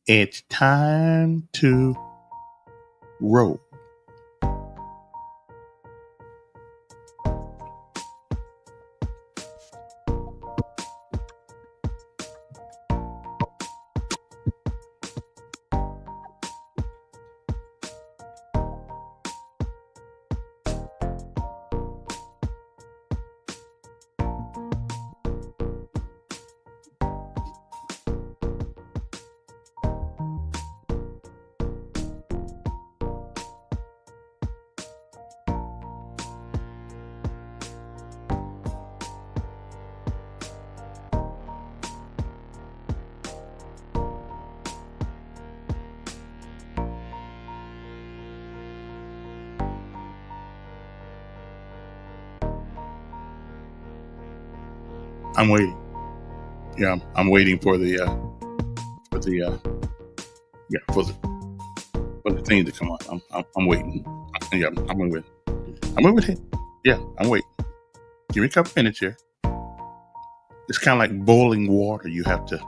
It's time to roll. I'm waiting. Yeah, I'm waiting for the for the yeah for the thing to come on. I'm waiting. Yeah, I'm moving. I'm moving it. Yeah, I'm waiting. Give me a couple minutes here. It's kind of like boiling water. You have to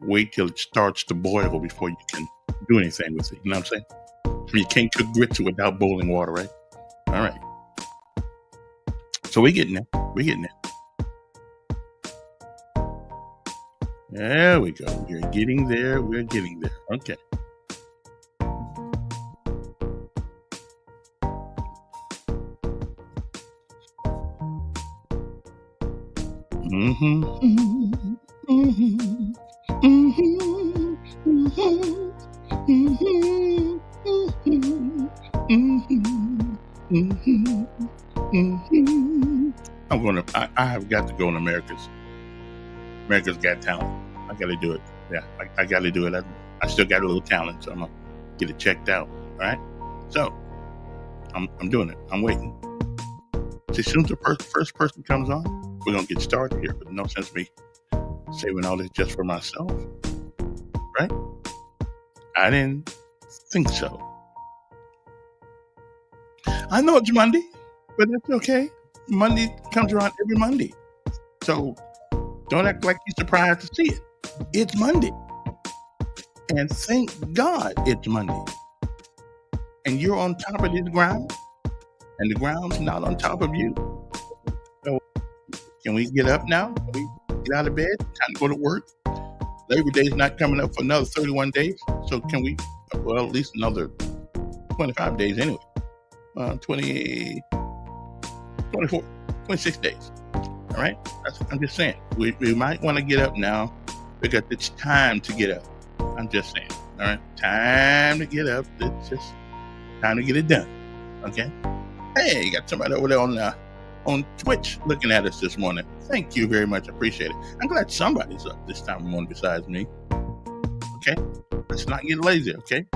wait till it starts to boil before you can do anything with it. You know what I'm saying? You can't cook grits without boiling water, right? All right. So we're getting there. We're getting there. There we go. We're getting there. We're getting there. Okay. Mm-hmm. Mm-hmm. Mm-hmm. Mm-hmm. Mm-hmm. Mm-hmm. Mm-hmm. I have got to go on America's Got Talent. I got to do it. Yeah, I got to do it. I still got a little talent, so I'm gonna get it checked out. All right. So I'm doing it. I'm waiting. As soon as the first person comes on, we're gonna get started here. But no sense me saving all this just for myself, right? I didn't think so. I know it's Monday, but that's okay. Monday comes around every Monday, so don't act like you're surprised to see it. It's Monday, and thank God it's Monday. And you're on top of this ground, and the ground's not on top of you. So can we get up now? Can we get out of bed? Time to go to work. Labor Day's not coming up for another 31 days. So can we, well, at least another 25 days anyway. 20, 24, 26 days. All right? I'm just saying. We might want to get up now because it's time to get up. I'm just saying. All right? Time to get up. It's just time to get it done. Okay? Hey, you got somebody over there on Twitch looking at us this morning. Thank you very much. Appreciate it. I'm glad somebody's up this time of morning besides me. Okay? Let's not get lazy, okay?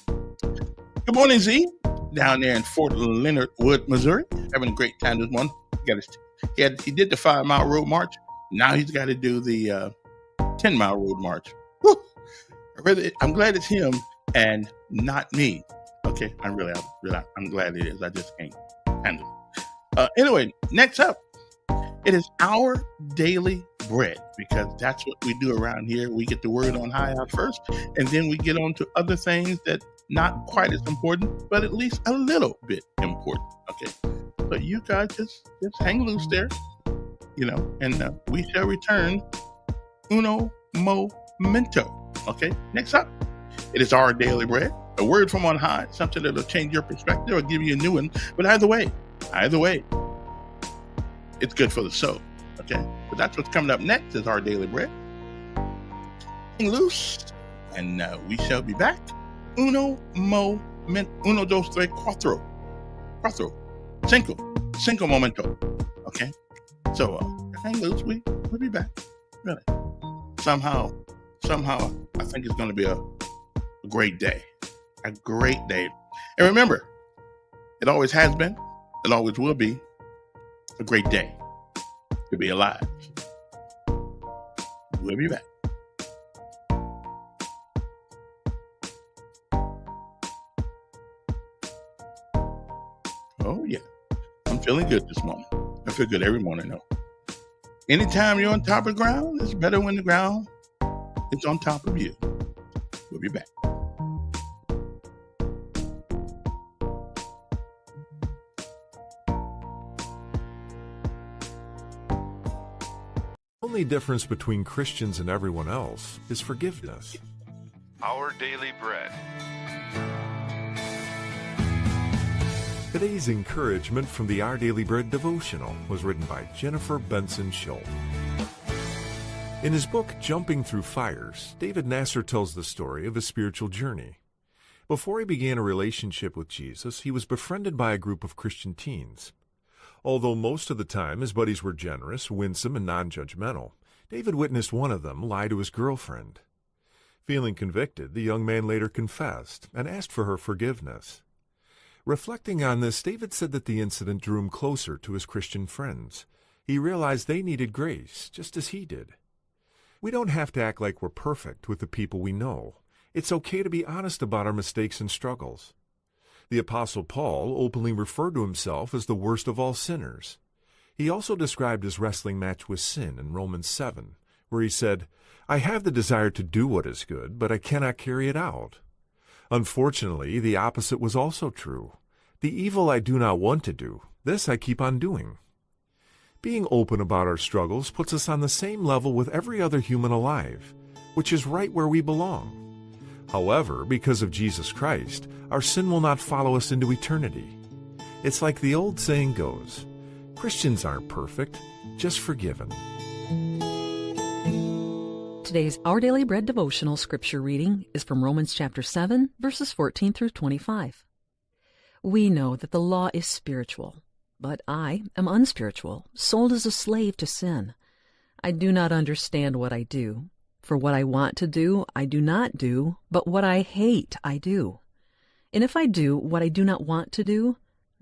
Good morning, Z. Down there in Fort Leonard Wood, Missouri. Having a great time this morning. He did the 5-mile road march. Now he's got to do the 10-mile road march. Woo! I'm glad it's him and not me. Okay, I'm glad it is. I just can't handle it. Anyway, next up, it is our daily bread because that's what we do around here. We get the word on high out first, and then we get on to other things that not quite as important, but at least a little bit important. Okay, so you guys just hang loose there, and we shall return uno momento. Okay, next up, it is our daily bread. A word from on high, something that'll change your perspective or give you a new one. But either way, it's good for the soul. Okay? But that's what's coming up next is our daily bread. Hang loose, and we shall be back. Uno, dos, tres, cuatro. Cinco momento. Okay? So, hang loose. We'll be back. Really. Somehow, I think it's going to be a great day. A great day. And remember, it always has been, it always will be a great day to be alive. We'll be back. Oh, yeah. I'm feeling good this morning. I feel good every morning, though. Anytime you're on top of the ground, it's better when the ground is on top of you. We'll be back. The only difference between Christians and everyone else is forgiveness. Our Daily Bread. Today's encouragement from the Our Daily Bread devotional was written by Jennifer Benson Schultz. In his book, Jumping Through Fires, David Nasser tells the story of his spiritual journey. Before he began a relationship with Jesus, he was befriended by a group of Christian teens. Although most of the time his buddies were generous, winsome, and non-judgmental, David witnessed one of them lie to his girlfriend. Feeling convicted, the young man later confessed and asked for her forgiveness. Reflecting on this, David said that the incident drew him closer to his Christian friends. He realized they needed grace, just as he did. We don't have to act like we're perfect with the people we know. It's okay to be honest about our mistakes and struggles. The Apostle Paul openly referred to himself as the worst of all sinners. He also described his wrestling match with sin in Romans 7, where he said, "I have the desire to do what is good, but I cannot carry it out." Unfortunately, the opposite was also true. The evil I do not want to do, this I keep on doing. Being open about our struggles puts us on the same level with every other human alive, which is right where we belong. However, because of Jesus Christ, our sin will not follow us into eternity. It's like the old saying goes, Christians aren't perfect, just forgiven. Today's Our Daily Bread devotional scripture reading is from Romans chapter 7, verses 14 through 25. We know that the law is spiritual, but I am unspiritual, sold as a slave to sin. I do not understand what I do. For what I want to do, I do not do, but what I hate, I do. And if I do what I do not want to do,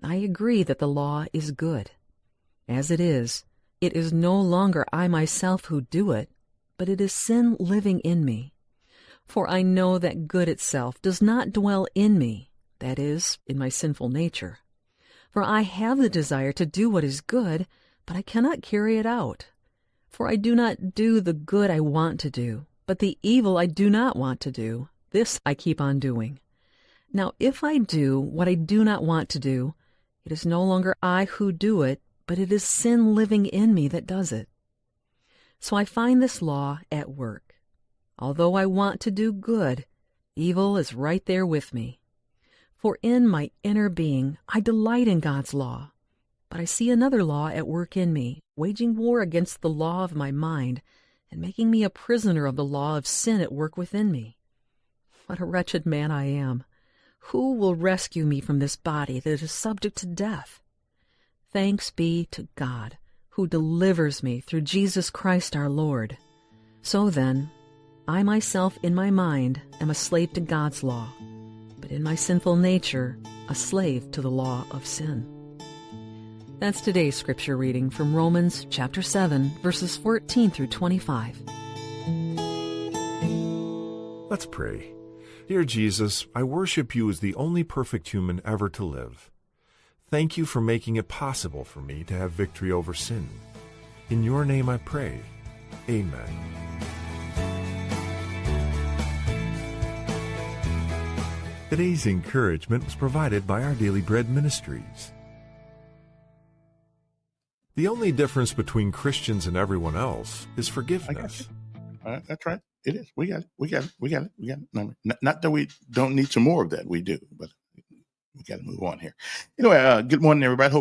I agree that the law is good. As it is no longer I myself who do it, but it is sin living in me. For I know that good itself does not dwell in me, that is, in my sinful nature. For I have the desire to do what is good, but I cannot carry it out. For I do not do the good I want to do, but the evil I do not want to do, this I keep on doing. Now if I do what I do not want to do, it is no longer I who do it, but it is sin living in me that does it. So I find this law at work. Although I want to do good, evil is right there with me. For in my inner being I delight in God's law. But I see another law at work in me, waging war against the law of my mind, and making me a prisoner of the law of sin at work within me. What a wretched man I am! Who will rescue me from this body that is subject to death? Thanks be to God, who delivers me through Jesus Christ our Lord. So then, I myself in my mind am a slave to God's law, but in my sinful nature, a slave to the law of sin. That's today's scripture reading from Romans chapter 7, verses 14 through 25. Let's pray. Dear Jesus, I worship you as the only perfect human ever to live. Thank you for making it possible for me to have victory over sin. In your name I pray. Amen. Today's encouragement was provided by Our Daily Bread Ministries. The only difference between Christians and everyone else is forgiveness. That's right. It is. We got it. Not that we don't need some more of that. We do, but we got to move on here. Anyway, good morning, everybody.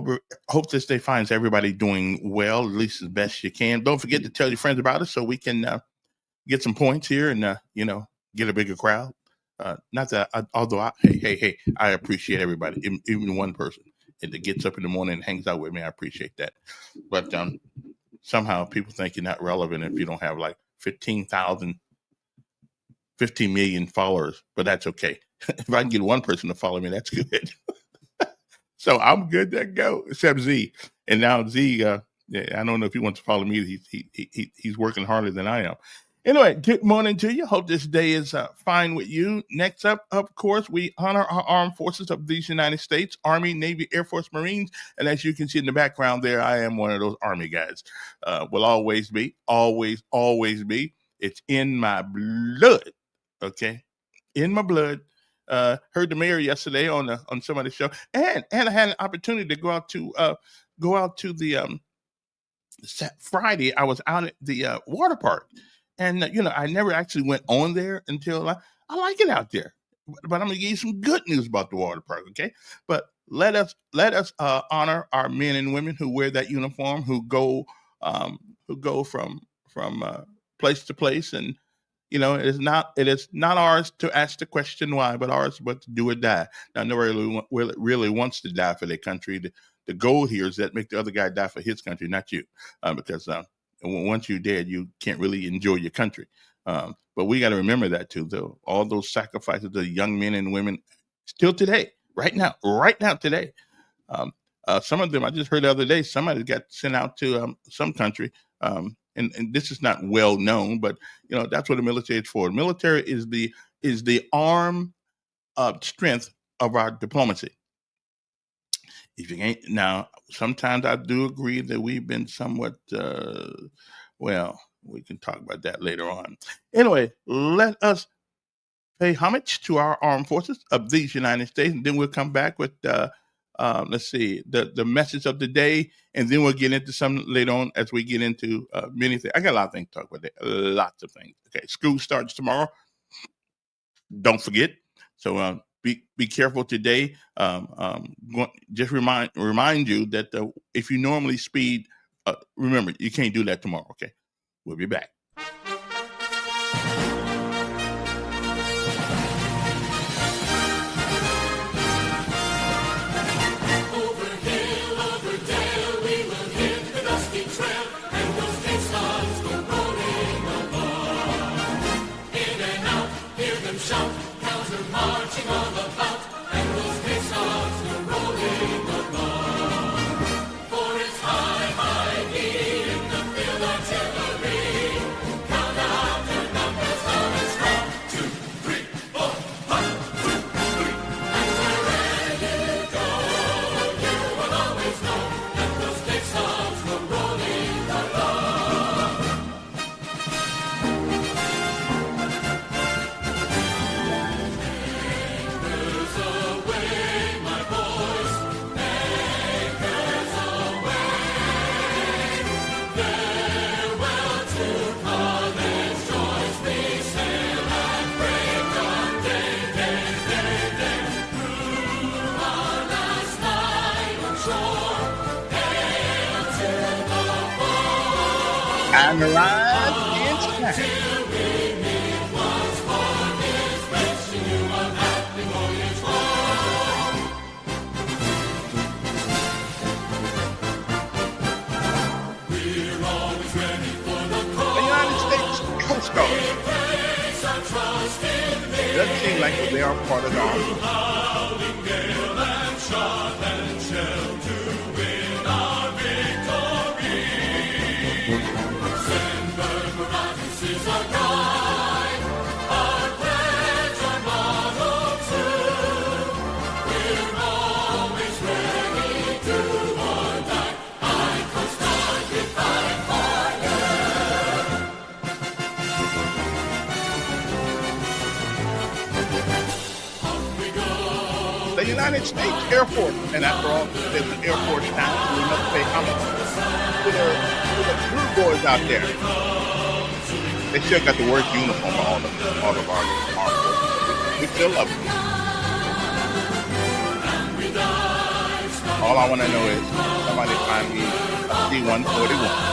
Hope this day finds everybody doing well, at least as best you can. Don't forget to tell your friends about us so we can get some points here and get a bigger crowd. Not that, I appreciate everybody, even one person that gets up in the morning and hangs out with me. I appreciate that. But somehow people think you're not relevant if you don't have like 15 million followers, but that's okay. If I can get one person to follow me, that's good. So I'm good to go, except Z. And now Z, I don't know if he wants to follow me. He's working harder than I am. Anyway, good morning to you. Hope this day is fine with you. Next up, of course, we honor our armed forces of these United States, Army, Navy, Air Force, Marines. And as you can see in the background there, I am one of those Army guys. Will always be, always be. It's in my blood, okay? in my blood. Heard the mayor yesterday on somebody's show, and I had an opportunity to go out to the Friday. I was out at the water park, and I never actually went on there until I like it out there. But I'm gonna give you some good news about the water park, okay? But let us honor our men and women who wear that uniform, who go from place to place, and it is not ours to ask the question why, but ours but to do or die. Now, nobody really wants to die for their country. The goal here is that make the other guy die for his country, not you, because once you're dead, you can't really enjoy your country. But we got to remember that too, though. All those sacrifices of young men and women still today, right now today. Some of them, I just heard the other day, somebody got sent out to some country. And this is not well known, but that's what the military is for. The military is the arm of strength of our diplomacy. If you ain't now, sometimes I do agree that we've been somewhat we can talk about that later on. Anyway, let us pay homage to our armed forces of these United States, and then we'll come back with let's see, the message of the day, and then we'll get into some later on as we get into many things. I got a lot of things to talk about there. Lots of things. Okay, school starts tomorrow. Don't forget. So be careful today. Just remind you that if you normally speed, remember, you can't do that tomorrow. Okay, we'll be back. And the rise and snack. The United States Coast Guard. It doesn't seem like they are part of the army. The United States Air Force, and after all, there's an Air Force now, so we must pay homage to the blue boys out there. They still got the worst uniform on all of our armed forces. We still love them. All I want to know is somebody find me a C-141.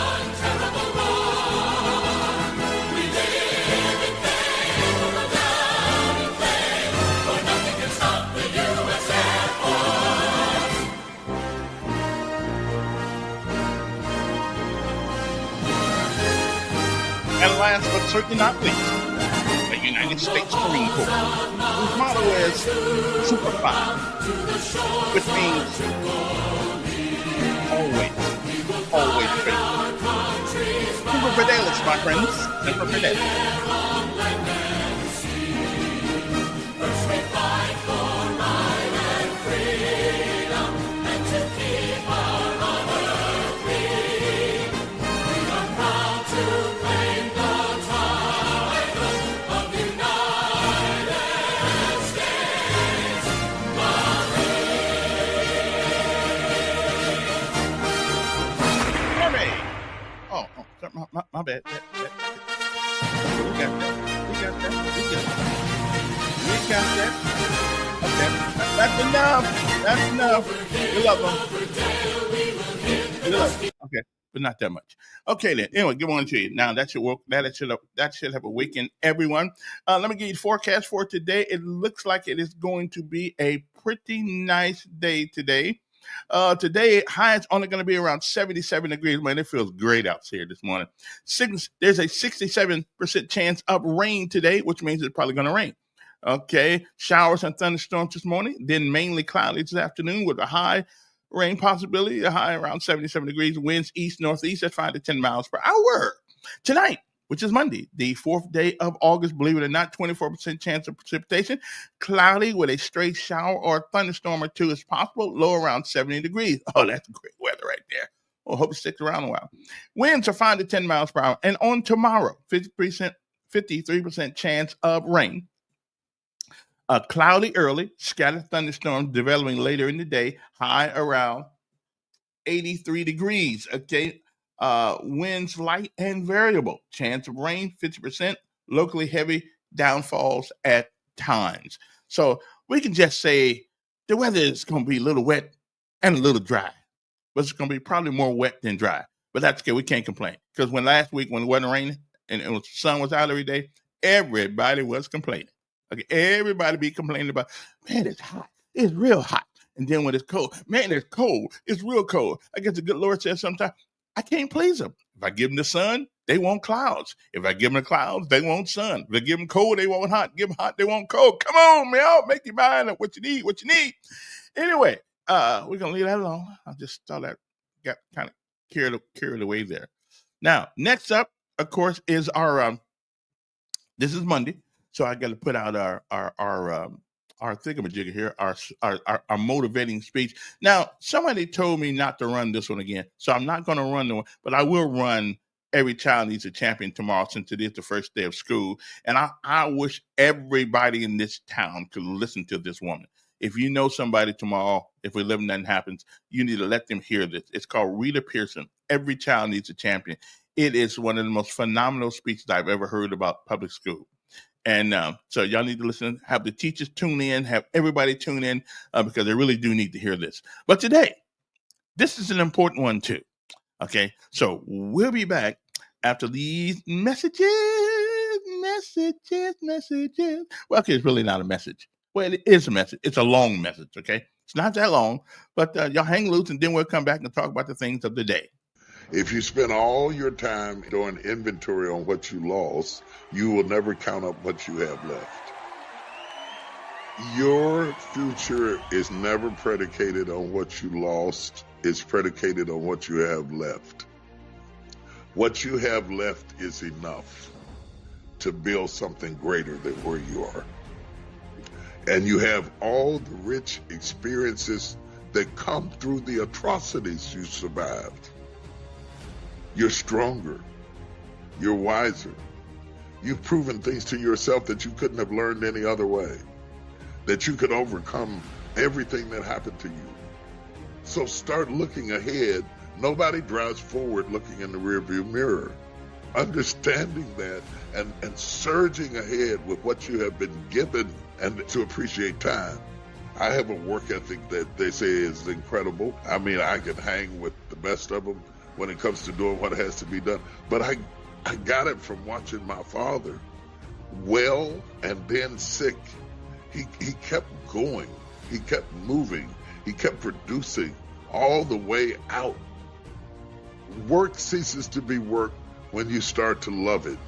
And last but certainly not least, the United States Marine Corps, whose motto is Super 5, which means always faithful. Semper Fidelis, my friends, Semper Fidelis. We got that. We got that. Okay. That's enough. We love them. We love them. Okay. But not that much. Okay, then. Anyway, good morning to you. Now that should have awakened everyone. Let me give you the forecast for today. It looks like it is going to be a pretty nice day today. Today, high is only going to be around 77 degrees. Man, it feels great out here this morning. There's a 67% chance of rain today, which means it's probably going to rain. Okay, showers and thunderstorms this morning, then mainly cloudy this afternoon with a high rain possibility, a high around 77 degrees, winds east-northeast at 5 to 10 miles per hour. Tonight, which is Monday, the 4th day of August, believe it or not, 24% chance of precipitation, cloudy with a stray shower or a thunderstorm or two is possible, low around 70 degrees. Oh, that's great weather right there. Well, hope it sticks around a while. Winds are 5 to 10 miles per hour. And on tomorrow, 53% chance of rain. Cloudy early, scattered thunderstorms developing later in the day, high around 83 degrees. Okay. Winds light and variable. Chance of rain, 50%. Locally heavy downfalls at times. So we can just say the weather is going to be a little wet and a little dry. But it's going to be probably more wet than dry. But that's okay. We can't complain. Because last week when it wasn't raining and the sun was out every day, everybody was complaining. Okay, everybody be complaining about, man, it's hot. It's real hot. And then when it's cold, man, it's cold. It's real cold. I guess the good Lord says sometimes, I can't please them. If I give them the sun, they want clouds. If I give them the clouds, they want sun. If I give them cold, they want hot. Give them hot, they want cold. Come on, man, make your mind up what you need. Anyway, we're going to leave that alone. I just thought that got kind of carried away there. Now, next up, of course, is our, this is Monday. So I got to put out our thingamajigger here, our motivating speech. Now, somebody told me not to run this one again, so I'm not going to run the one, but I will run Every Child Needs a Champion tomorrow since it is the first day of school. And I wish everybody in this town could listen to this woman. If you know somebody tomorrow, if 11 nothing happens, you need to let them hear this. It's called Rita Pearson, Every Child Needs a Champion. It is one of the most phenomenal speeches I've ever heard about public school. And so y'all need to listen, have the teachers tune in, have everybody tune in because they really do need to hear this. But today, this is an important one too. Okay, so we'll be back after these messages. Well, okay, it's really not a message. Well, it is a message. It's a long message, okay? It's not that long, but y'all hang loose and then we'll come back and talk about the things of the day. If you spend all your time doing inventory on what you lost, you will never count up what you have left. Your future is never predicated on what you lost. It's predicated on what you have left. What you have left is enough to build something greater than where you are. And you have all the rich experiences that come through the atrocities you survived. You're stronger. You're wiser. You've proven things to yourself that you couldn't have learned any other way. That you could overcome everything that happened to you. So start looking ahead. Nobody drives forward looking in the rearview mirror. Understanding that and surging ahead with what you have been given and to appreciate time. I have a work ethic that they say is incredible. I mean, I can hang with the best of them when it comes to doing what has to be done. But I got it from watching my father, well and then sick. He kept going. He kept moving. He kept producing all the way out. Work ceases to be work when you start to love it.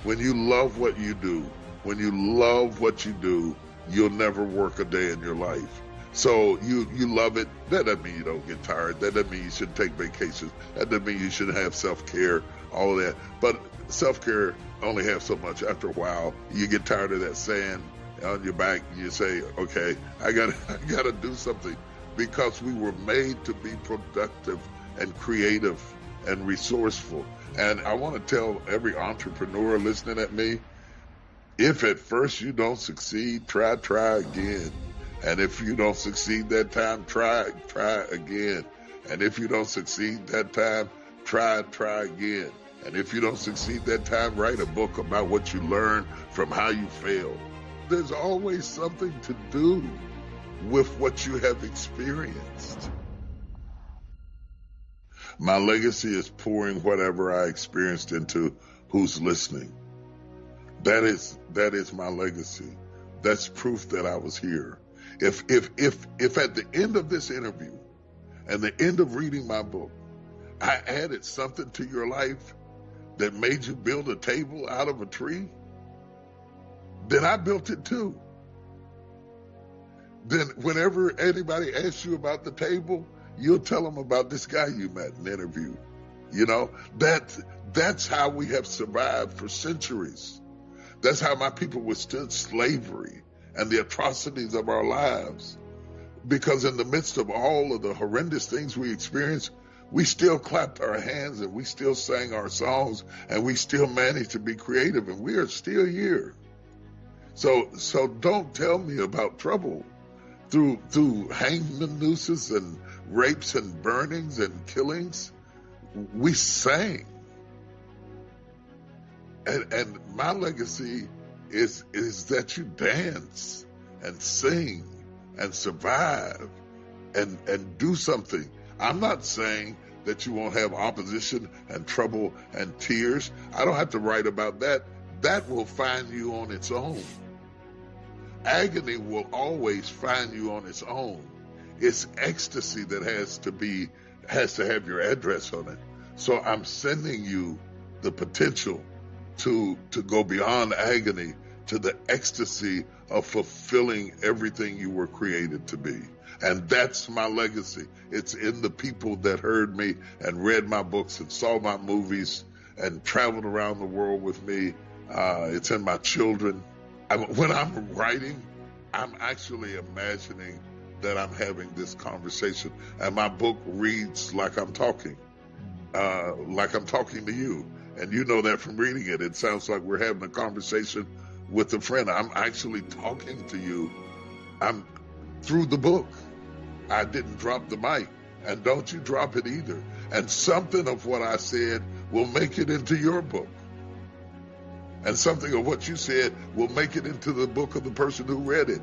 When you love what you do, when you love what you do, you'll never work a day in your life. So you love it. That doesn't mean you don't get tired. That doesn't mean you shouldn't take vacations. That doesn't mean you shouldn't have self-care, all of that. But self-care only have so much. After a while, you get tired of that sand on your back. You say, okay, I gotta do something, because we were made to be productive and creative and resourceful. And I want to tell every entrepreneur listening at me, if at first you don't succeed, try again. And if you don't succeed that time, try again. And if you don't succeed that time, try again. And if you don't succeed that time, write a book about what you learned from how you failed. There's always something to do with what you have experienced. My legacy is pouring whatever I experienced into who's listening. That is my legacy. That's proof that I was here. If at the end of this interview and the end of reading my book, I added something to your life that made you build a table out of a tree, then I built it too. Then whenever anybody asks you about the table, you'll tell them about this guy you met in an interview. You know, that's how we have survived for centuries. That's how my people withstood slavery and the atrocities of our lives. Because in the midst of all of the horrendous things we experienced, we still clapped our hands and we still sang our songs and we still managed to be creative, and we are still here. So don't tell me about trouble through hangman nooses and rapes and burnings and killings. We sang. And my legacy is that you dance and sing and survive and do something. I'm not saying that you won't have opposition and trouble and tears. I don't have to write about that. That will find you on its own. Agony will always find you on its own. It's ecstasy that has to have your address on it. So I'm sending you the potential to go beyond agony to the ecstasy of fulfilling everything you were created to be. And that's my legacy. It's in the people that heard me and read my books and saw my movies and traveled around the world with me. It's in my children. When I'm writing, I'm actually imagining that I'm having this conversation. And my book reads like I'm talking to you. And you know that from reading it. It sounds like we're having a conversation with a friend. I'm actually talking to you. I'm through the book. I didn't drop the mic. And don't you drop it either. And something of what I said will make it into your book. And something of what you said will make it into the book of the person who read it.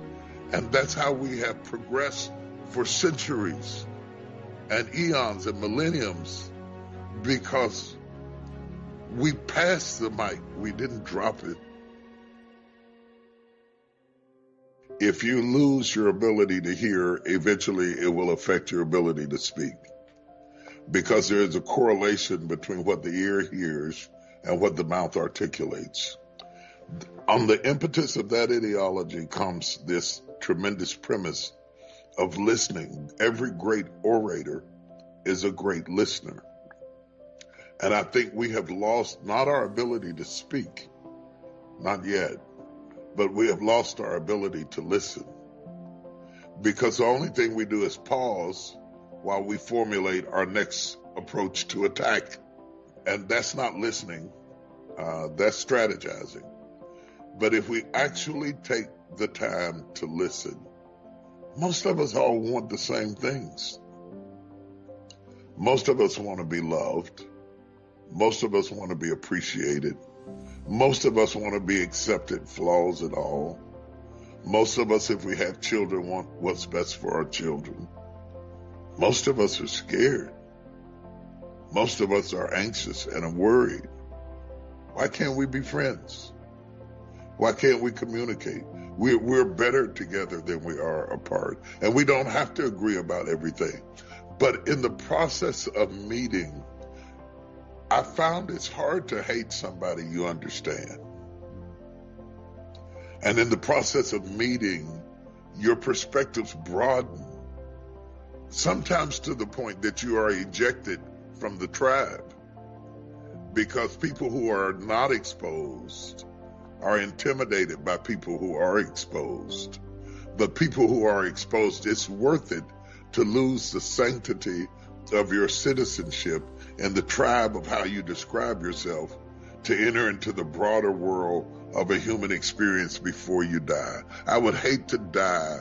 And that's how we have progressed for centuries and eons and millenniums, because we passed the mic. We didn't drop it. If you lose your ability to hear, eventually it will affect your ability to speak, because there is a correlation between what the ear hears and what the mouth articulates. On the impetus of that ideology comes this tremendous premise of listening. Every great orator is a great listener. And I think we have lost not our ability to speak, not yet, but we have lost our ability to listen. Because the only thing we do is pause while we formulate our next approach to attack. And that's not listening, that's strategizing. But if we actually take the time to listen, most of us all want the same things. Most of us want to be loved. Most of us want to be appreciated. Most of us want to be accepted, flaws and all. Most of us, if we have children, want what's best for our children. Most of us are scared. Most of us are anxious and are worried. Why can't we be friends? Why can't we communicate? We're better together than we are apart. And we don't have to agree about everything. But in the process of meeting, I found it's hard to hate somebody you understand. And in the process of meeting, your perspectives broaden, sometimes to the point that you are ejected from the tribe, because people who are not exposed are intimidated by people who are exposed. But people who are exposed, it's worth it to lose the sanctity of your citizenship and the tribe of how you describe yourself to enter into the broader world of a human experience before you die. I would hate to die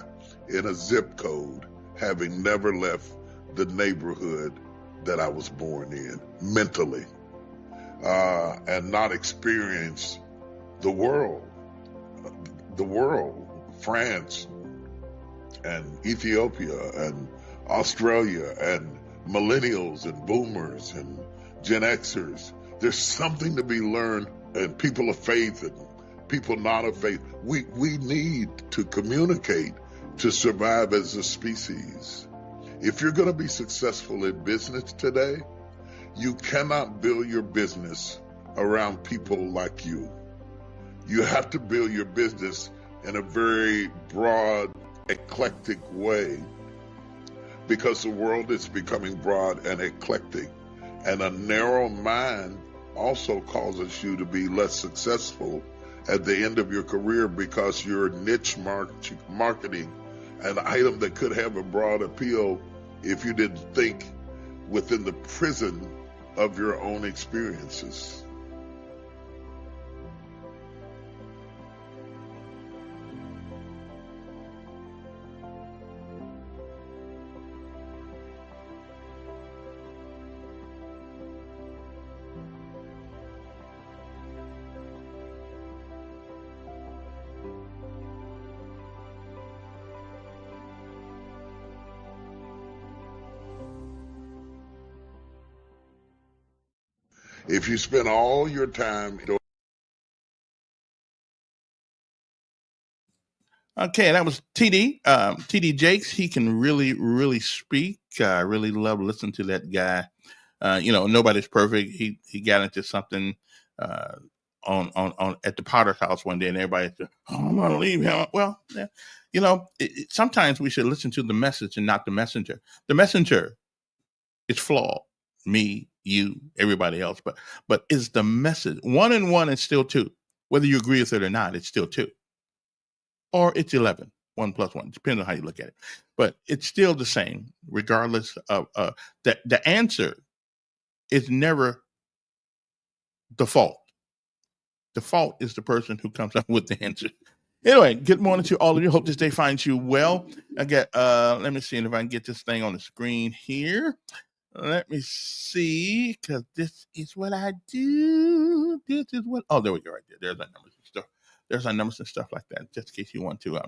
in a zip code having never left the neighborhood that I was born in mentally. and not experience the world, France and Ethiopia and Australia and millennials and boomers and Gen Xers. There's something to be learned, and people of faith and people not of faith. We need to communicate to survive as a species. If you're going to be successful in business today, you cannot build your business around people like you. You have to build your business in a very broad, eclectic way, because the world is becoming broad and eclectic. And a narrow mind also causes you to be less successful at the end of your career, because you're niche marketing an item that could have a broad appeal if you didn't think within the prison of your own experiences. If you spend all your time... Okay, that was TD. TD Jakes. He can really speak. I really love listening to that guy. Nobody's perfect. He got into something on at the Potter's house one day, and everybody said, "Oh, I'm going to leave him." Well, yeah, sometimes we should listen to the message and not the messenger. The messenger is flawed. Me, you, everybody else, but it's the message. 1 and 1 is still 2. Whether you agree with it or not, it's still 2. Or it's 11, 1 plus 1, depending on how you look at it. But it's still the same, regardless of the answer is never the fault. The fault is the person who comes up with the answer. Anyway, good morning to all of you. Hope this day finds you well. Let me see if I can get this thing on the screen here. Let me see, because this is what I do. This is what, oh, there we go, right there. There's our numbers and stuff. There's our numbers and stuff like that, just in case you want to.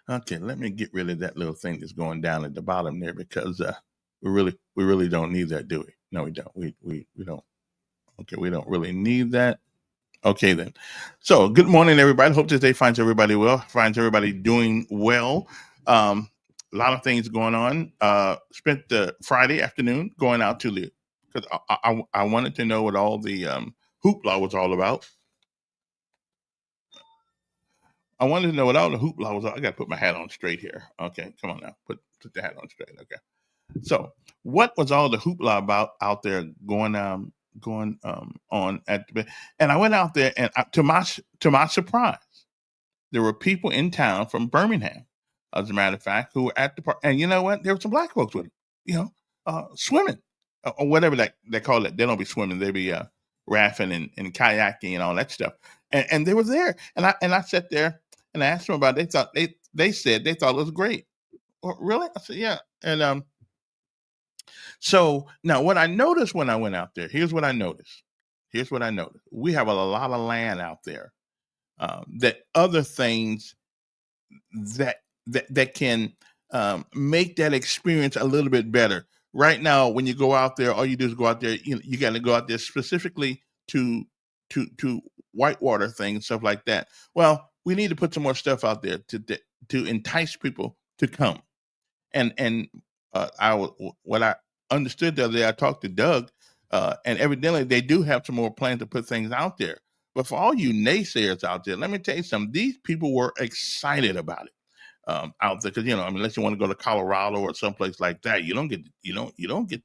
Okay, let me get rid of that little thing that's going down at the bottom there, because we really don't need that, do we? No, we don't. We don't. Okay, we don't really need that. Okay, then. So, good morning, everybody. Hope this day finds everybody well, finds everybody doing well. A lot of things going on. Spent the Friday afternoon going out to because I wanted to know what all the hoopla was all about. I wanted to know what all the hoopla was. I got to put my hat on straight here. Okay, come on now. Put the hat on straight. Okay. So, what was all the hoopla about out there going on at the, and I went out there, and to my surprise, there were people in town from Birmingham, as a matter of fact, who were at the park. And you know what? There were some black folks with them, swimming or whatever they call it. They don't be swimming. They be rafting and kayaking and all that stuff. And they were there. And I sat there and I asked them about it. They said they thought it was great. Oh, really? I said, yeah. And so now what I noticed when I went out there, here's what I noticed. We have a lot of land out there that other things that can make that experience a little bit better. Right now, when you go out there, all you do is go out there. You got to go out there specifically to whitewater things, stuff like that. Well, we need to put some more stuff out there to entice people to come. And what I understood the other day, I talked to Doug, and evidently they do have some more plans to put things out there. But for all you naysayers out there, let me tell you something. These people were excited about it out there, because unless you want to go to Colorado or someplace like that, you don't get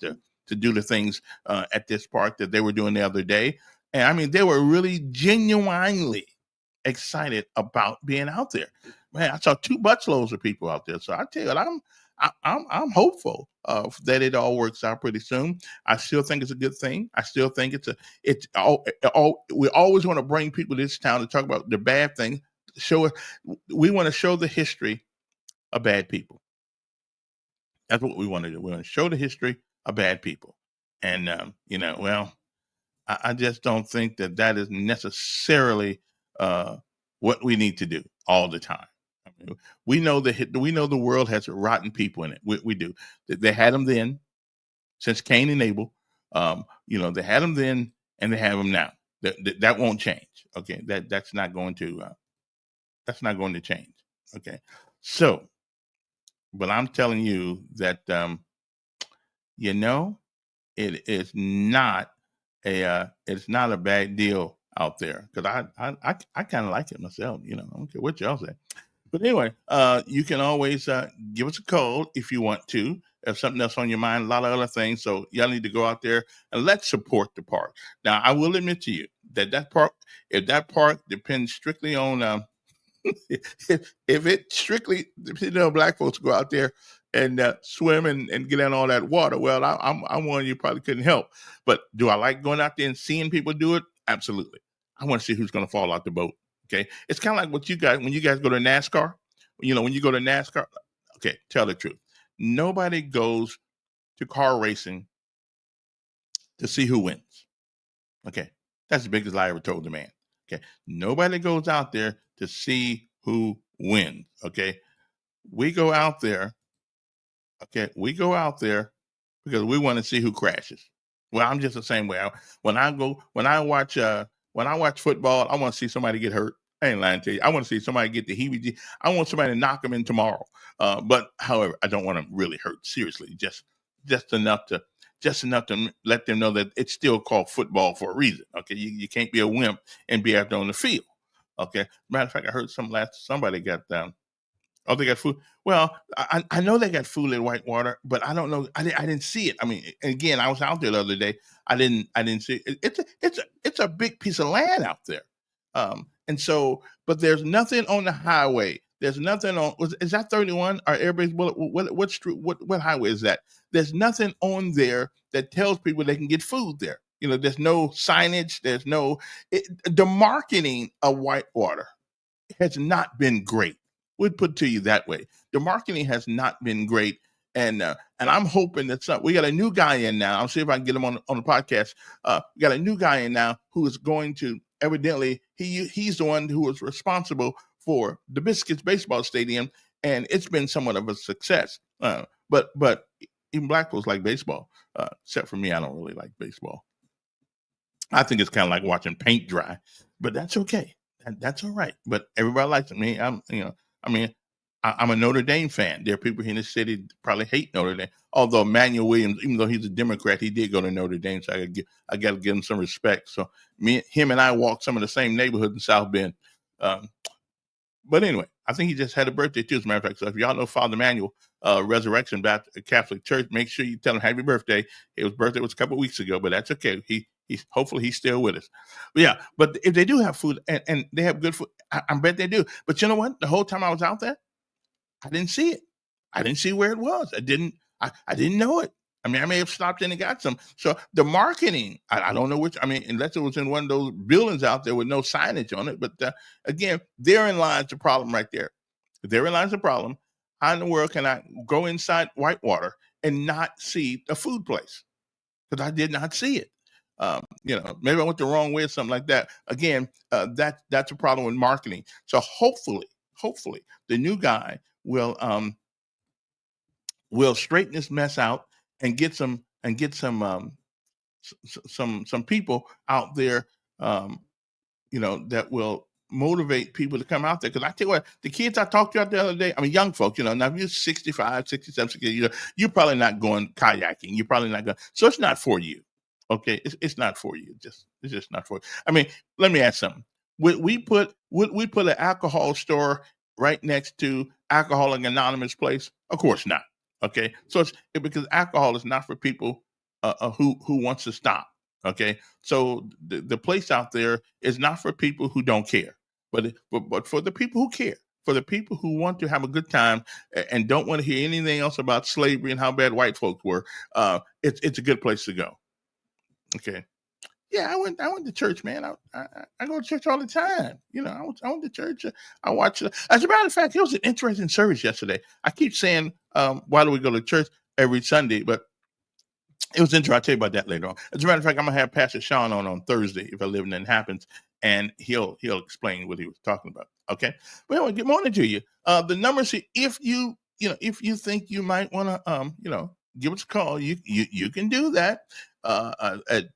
to do the things at this park that they were doing the other day. And I mean, they were really genuinely excited about being out there. Man, I saw 2 busloads of people out there. So I tell you, I'm hopeful that it all works out pretty soon. I still think it's a good thing. I still think we always want to bring people to this town to talk about the bad thing. We want to show the history of bad people. That's what we want to do. We want to show the history of bad people. And I just don't think that that is necessarily what we need to do all the time. I mean, we know the world has rotten people in it. We do. They had them then, since Cain and Abel. They had them then, and they have them now. That won't change. Okay, that's not going to change. Okay, so, but I'm telling you that it is not it's not a bad deal out there, because I kind of like it myself. I don't care what y'all say. But anyway, you can always give us a call if you want to. If something else on your mind, a lot of other things. So y'all need to go out there and let's support the park. Now, I will admit to you that park, if that park depends strictly on if it strictly black folks go out there and swim and get in all that water, well, I'm one you probably couldn't help. But do I like going out there and seeing people do it? Absolutely. I want to see who's going to fall out the boat. Okay, it's kind of like what you guys when you guys go to NASCAR. When you go to NASCAR, okay, tell the truth. Nobody goes to car racing to see who wins. Okay, that's the biggest lie I ever told the man. Okay, nobody goes out there to see who wins. Okay, we go out there. Okay, we go out there because we want to see who crashes. Well, I'm just the same way. When I watch football, I want to see somebody get hurt. I ain't lying to you. I want to see somebody get the heebie. I want somebody to knock them in tomorrow. But however, I don't want them really hurt seriously. Just enough to let them know that it's still called football for a reason. Okay, you can't be a wimp and be out there on the field. Okay, matter of fact, I heard somebody got down. Oh, they got food. Well, I know they got food in Whitewater, but I don't know. I didn't see it. I mean, again, I was out there the other day. I didn't see it. It's a big piece of land out there. And so, but there's nothing on the highway. There's nothing on. Is that 31 or Airbase Bullet? What street? What highway is that? There's nothing on there that tells people they can get food there. There's no signage. There's no. The marketing of Whitewater has not been great. We'd put it to you that way. The marketing has not been great, and I'm hoping that we got a new guy in now. I'll see if I can get him on the podcast. We got a new guy in now who is going to evidently he's the one who was responsible for the Biscuits baseball stadium, and it's been somewhat of a success. But even black folks like baseball, except for me. I don't really like baseball. I think it's kind of like watching paint dry, but that's okay. That's all right. But everybody likes it. I'm a Notre Dame fan. There are people here in the city that probably hate Notre Dame. Although Emmanuel Williams, even though he's a Democrat, he did go to Notre Dame, so I got to give him some respect. So him and I walked some of the same neighborhoods in South Bend. But anyway, I think he just had a birthday too, as a matter of fact. So if y'all know Father Emmanuel, Resurrection Baptist Catholic Church, make sure you tell him happy birthday. His birthday was a couple of weeks ago, but that's okay. He's hopefully he's still with us. But yeah, but if they do have food and they have good food, I bet they do. But you know what? The whole time I was out there, I didn't see it. I didn't see where it was. I didn't know it. I may have stopped in and got some. So the marketing, I don't know which. Unless it was in one of those buildings out there with no signage on it. But again, therein lies the problem right there. Therein lies the problem. How in the world can I go inside Whitewater and not see a food place? Because I did not see it. Maybe I went the wrong way or something like that. Again, that's a problem with marketing. So hopefully the new guy will straighten this mess out and get some people out there, that will motivate people to come out there. Because I tell you what, the kids I talked to out the other day, young folks, now if you're 65, 67, 60, you're probably not going kayaking. You're probably not going. So it's not for you. Okay, it's not for you. It's just not for you. Let me ask something. Would we put an alcohol store right next to Alcoholic Anonymous place? Of course not. Okay, so it's because alcohol is not for people who wants to stop. Okay, so the place out there is not for people who don't care, but for the people who care, for the people who want to have a good time and don't want to hear anything else about slavery and how bad white folks were. It's a good place to go. Okay. Yeah, I went to church, man. I go to church all the time. I went to church. I watched. As a matter of fact, it was an interesting service yesterday. I keep saying, why do we go to church every Sunday? But It was interesting. I'll tell you about that later on. As a matter of fact, I'm gonna have Pastor Sean on Thursday if I live and then happens, and he'll explain what he was talking about. Okay. Well, good morning to you. The numbers here, if if you think you might want to give us a call, you can do that at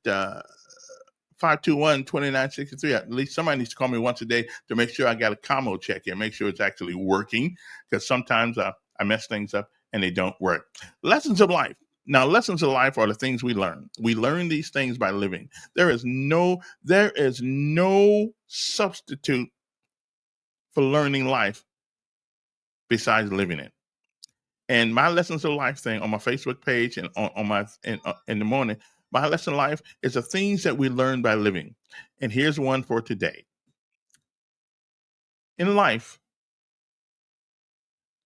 521-2963. At least somebody needs to call me once a day to make sure I got a commo check here, make sure it's actually working, because sometimes I mess things up and they don't work. Lessons of life. Now, lessons of life are the things we learn. We learn these things by living. There is no substitute for learning life besides living it. And my lessons of life thing on my Facebook page and on my in the morning, my lesson of life is the things that we learn by living. And here's one for today. In life,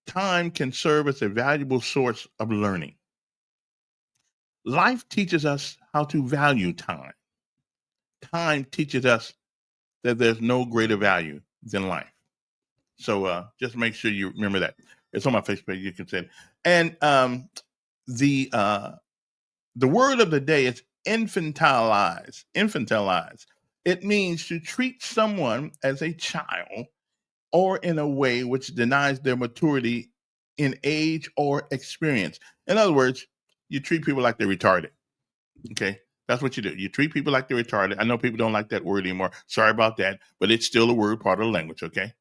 time can serve as a valuable source of learning. Life teaches us how to value time. Time teaches us that there's no greater value than life. So just make sure you remember that. It's on my Facebook page. You can say it. And the word of the day is infantilize. Infantilize. It means to treat someone as a child or in a way which denies their maturity in age or experience. In other words, you treat people like they're retarded. Okay, that's what you do. You treat people like they're retarded. I know people don't like that word anymore. Sorry about that, but it's still a word, part of the language. Okay,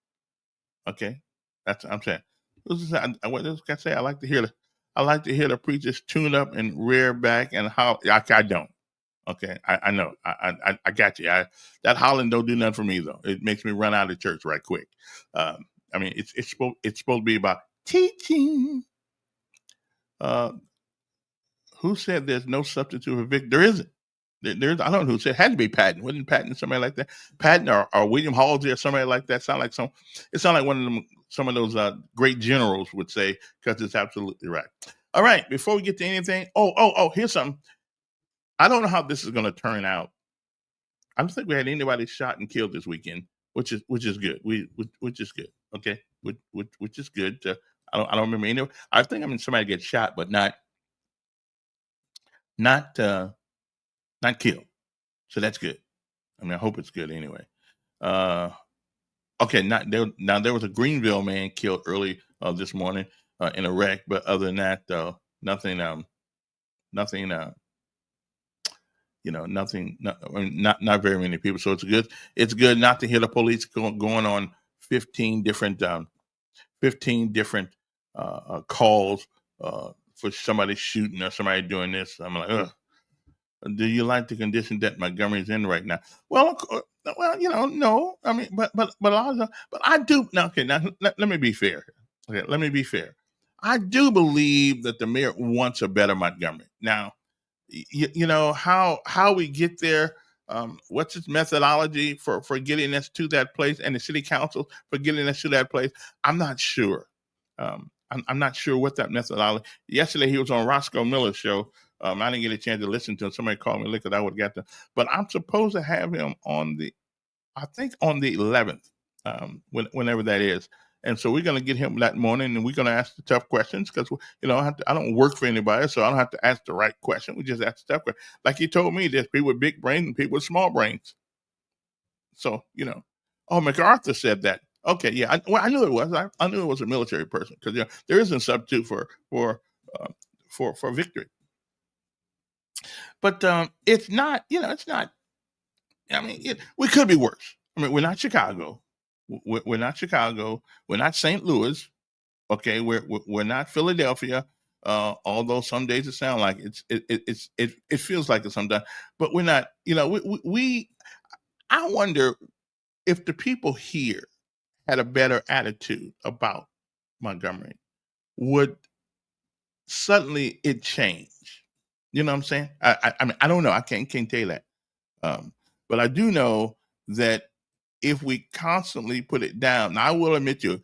that's what I'm saying. What does I say? I like to hear the preachers tune up and rear back and how I don't. Okay, I know. I got you. That hollering don't do nothing for me though. It makes me run out of church right quick. I mean, it's supposed to be about teaching. Who said there's no substitute for victory? There isn't. There's I don't know who said it. Had to be Patton. Wasn't Patton somebody like that? Patton or William Halsey or somebody like that. It sounded like one of them. Some of those great generals would say, because it's absolutely right. All right. Before we get to anything, here's something. I don't know how this is going to turn out. I don't think we had anybody shot and killed this weekend, which is good. Which is good. Okay, which is good. I don't remember any. I think somebody gets shot, but not killed. So that's good. I mean, I hope it's good anyway. Okay, now there was a Greenville man killed early this morning in a wreck, but other than that, nothing. Nothing. Not very many people. So it's good. It's good not to hear the police going on 15 different calls for somebody shooting or somebody doing this. I'm like, ugh. Do you like the condition that Montgomery's in right now? Well, no. I mean, but I do. Now, okay, now let me be fair. Okay, let me be fair. I do believe that the mayor wants a better Montgomery. Now, you know how we get there. What's its methodology for getting us to that place, and the city council for getting us to that place? I'm not sure. I'm not sure what that methodology. Yesterday he was on Roscoe Miller's show. I didn't get a chance to listen to him. Somebody called me, look, I would have got to. But I'm supposed to have him on the 11th, whenever that is. And so we're going to get him that morning, and we're going to ask the tough questions because, I don't work for anybody, so I don't have to ask the right question. We just ask the tough question. Like he told me, there's people with big brains and people with small brains. So, MacArthur said that. Okay, yeah, I knew it was. I knew it was a military person because there isn't a substitute for victory. But it's not. It's not. I mean, we could be worse. I mean, we're not Chicago. We're not Chicago. We're not St. Louis. Okay, we're not Philadelphia. Although some days it sounds like it feels like it sometimes. But we're not. I wonder if the people here had a better attitude about Montgomery, would suddenly it change? You know what I'm saying? I mean, I don't know. I can't tell you that. But I do know that if we constantly put it down, now I will admit to you,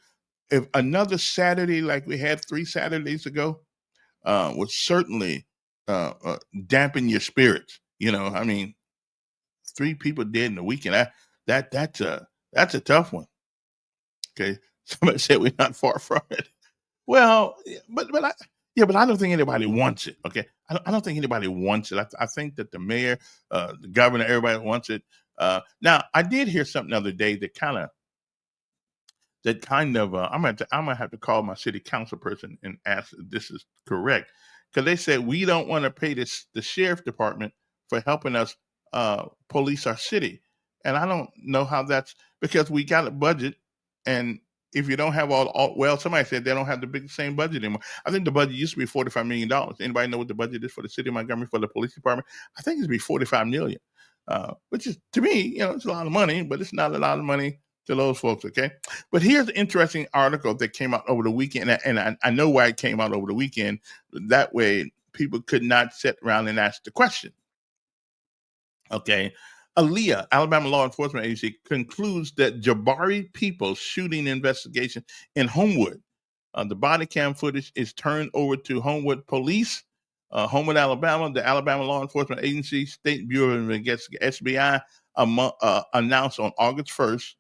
if another Saturday like we had 3 Saturdays ago would certainly dampen your spirits. I mean, 3 people dead in a weekend. That's a tough one. Okay, somebody said we're not far from it. Well, but Yeah, but I don't think anybody wants it. Okay, I don't think anybody wants it. I think that the mayor, the governor, everybody wants it. Now, I did hear something the other day I'm gonna have to call my city council person and ask if this is correct, because they said we don't want to pay the sheriff department for helping us police our city, and I don't know how that's because we got a budget, and if you don't have well, somebody said they don't have same budget anymore. I think the budget used to be $45 million. Anybody know what the budget is for the city of Montgomery for the police department? I think it's be 45 million, which is to me, it's a lot of money, but it's not a lot of money to those folks. Okay, but here's an interesting article that came out over the weekend, and I know why it came out over the weekend. That way, people could not sit around and ask the question. Okay. ALEA, Alabama Law Enforcement Agency, concludes that Jabari Peoples shooting investigation in Homewood. The body cam footage is turned over to Homewood Police, Homewood, Alabama. The Alabama Law Enforcement Agency, State Bureau of Investigation, SBI, announced on August 1st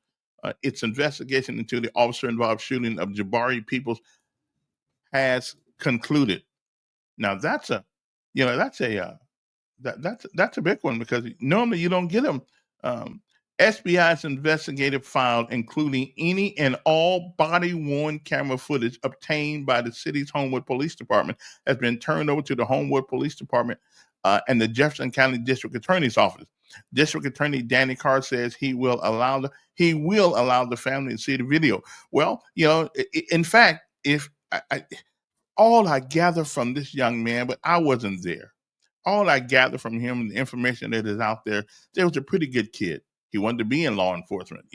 its investigation into the officer-involved shooting of Jabari Peoples has concluded. Now that's a big one, because normally you don't get them. SBI's investigative file, including any and all body-worn camera footage obtained by the city's Homewood Police Department, has been turned over to the Homewood Police Department and the Jefferson County District Attorney's Office. District Attorney Danny Carr says he will allow the family to see the video. Well, in fact, if all I gather from this young man, but I wasn't there. All I gather from him, the information that is out there was a pretty good kid. He wanted to be in law enforcement,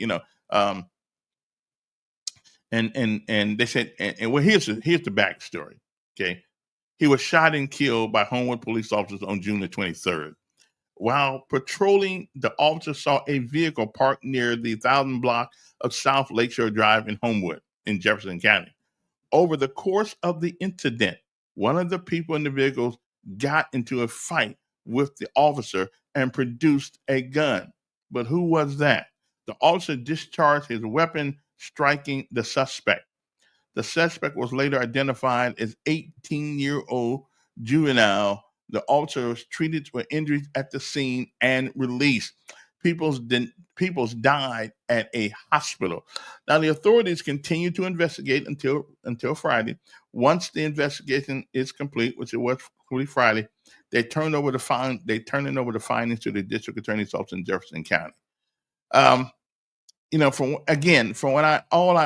and they said, and well, here's the backstory. Okay, he was shot and killed by Homewood police officers on June the 23rd. While patrolling, the officer saw a vehicle parked near the 1000 block of South Lakeshore Drive in Homewood in Jefferson County. Over the course of the incident, one of the people in the vehicles got into a fight with the officer and produced a gun. But who was that? The officer discharged his weapon, striking the suspect. The suspect was later identified as 18-year-old juvenile. The officer was treated for injuries at the scene and released. Peoples died at a hospital. Now, the authorities continue to investigate until Friday. Once the investigation is complete, which it was Friday, they turn over the findings to the district attorney's office in Jefferson County. From what I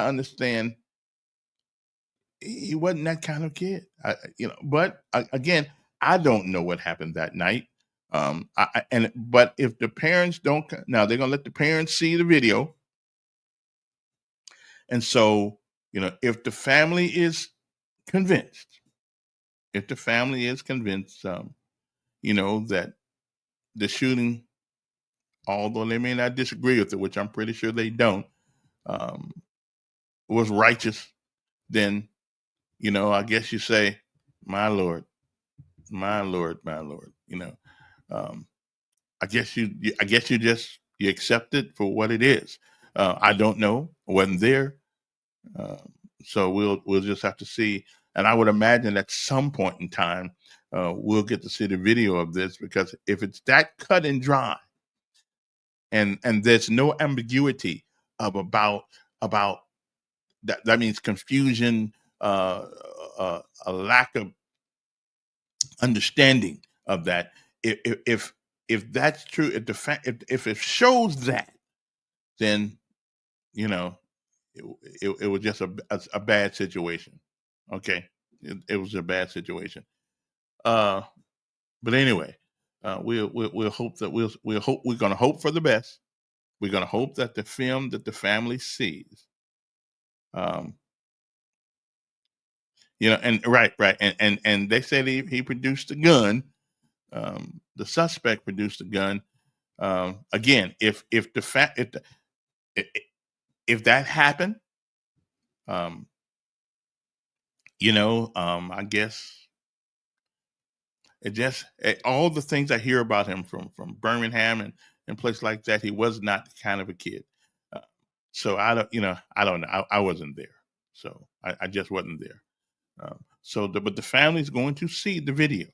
understand, he wasn't that kind of kid. But again, I don't know what happened that night. But if the parents don't, now they're gonna let the parents see the video, and so if the family is convinced, that the shooting, although they may not disagree with it, which I'm pretty sure they don't, was righteous, then I guess you say, my Lord. I guess you accept it for what it is. I don't know. I wasn't there. So we'll just have to see. And I would imagine at some point in time, we'll get to see the video of this, because if it's that cut and dry, and there's no ambiguity about that means confusion, a lack of understanding of that. If that's true, if it shows that, then it was just a bad situation. Okay, it was a bad situation. But anyway, we'll hope that we're going to hope for the best. We're going to hope that the film that the family sees, and right, and they said he produced a gun. The suspect produced a gun. Again, if that happened, I guess all the things I hear about him from Birmingham and places like that, he was not the kind of a kid. So I don't know. I wasn't there, so I just wasn't there. But the family's going to see the video,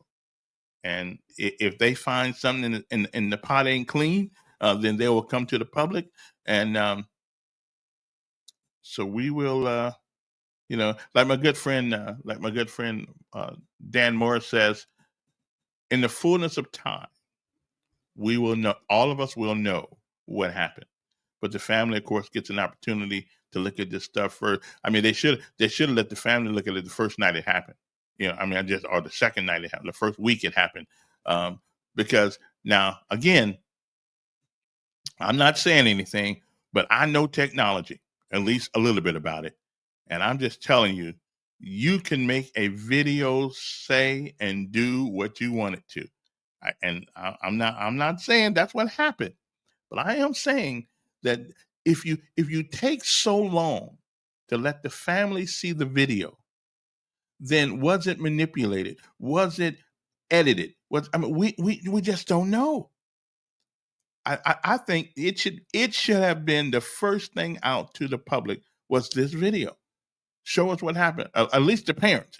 and if they find something in the pot ain't clean, then they will come to the public, and so we will. Like my good friend, Dan Morris says, in the fullness of time, we will know. All of us will know what happened. But the family, of course, gets an opportunity to look at this stuff first. I mean, they should have let the family look at it the first night it happened. Or the second night it happened, the first week it happened. Because now, again, I'm not saying anything, but I know technology, at least a little bit about it. And I'm just telling you, you can make a video say and do what you want it to. I'm not saying that's what happened, but I am saying that if you take so long to let the family see the video, then was it manipulated? Was it edited? We just don't know. I think it should have been the first thing out to the public was this video. Show us what happened. At least the parents,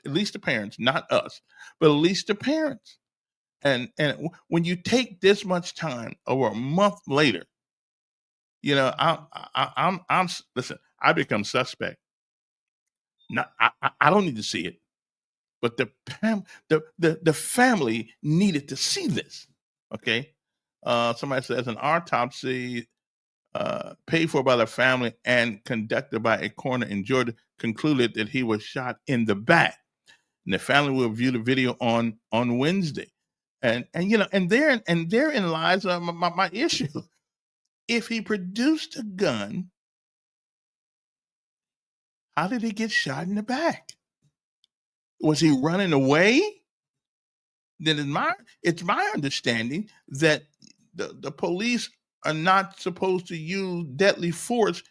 not us, but at least the parents. And when you take this much time over a month later, I'm listen. I become suspect. I don't need to see it, but the family needed to see this. Okay, somebody says an autopsy paid for by the family and conducted by a coroner in Georgia concluded that he was shot in the back. And the family will view the video on Wednesday. And therein lies my issue. If he produced a gun, how did he get shot in the back? Was he running away? Then it's my understanding that the police are not supposed to use deadly force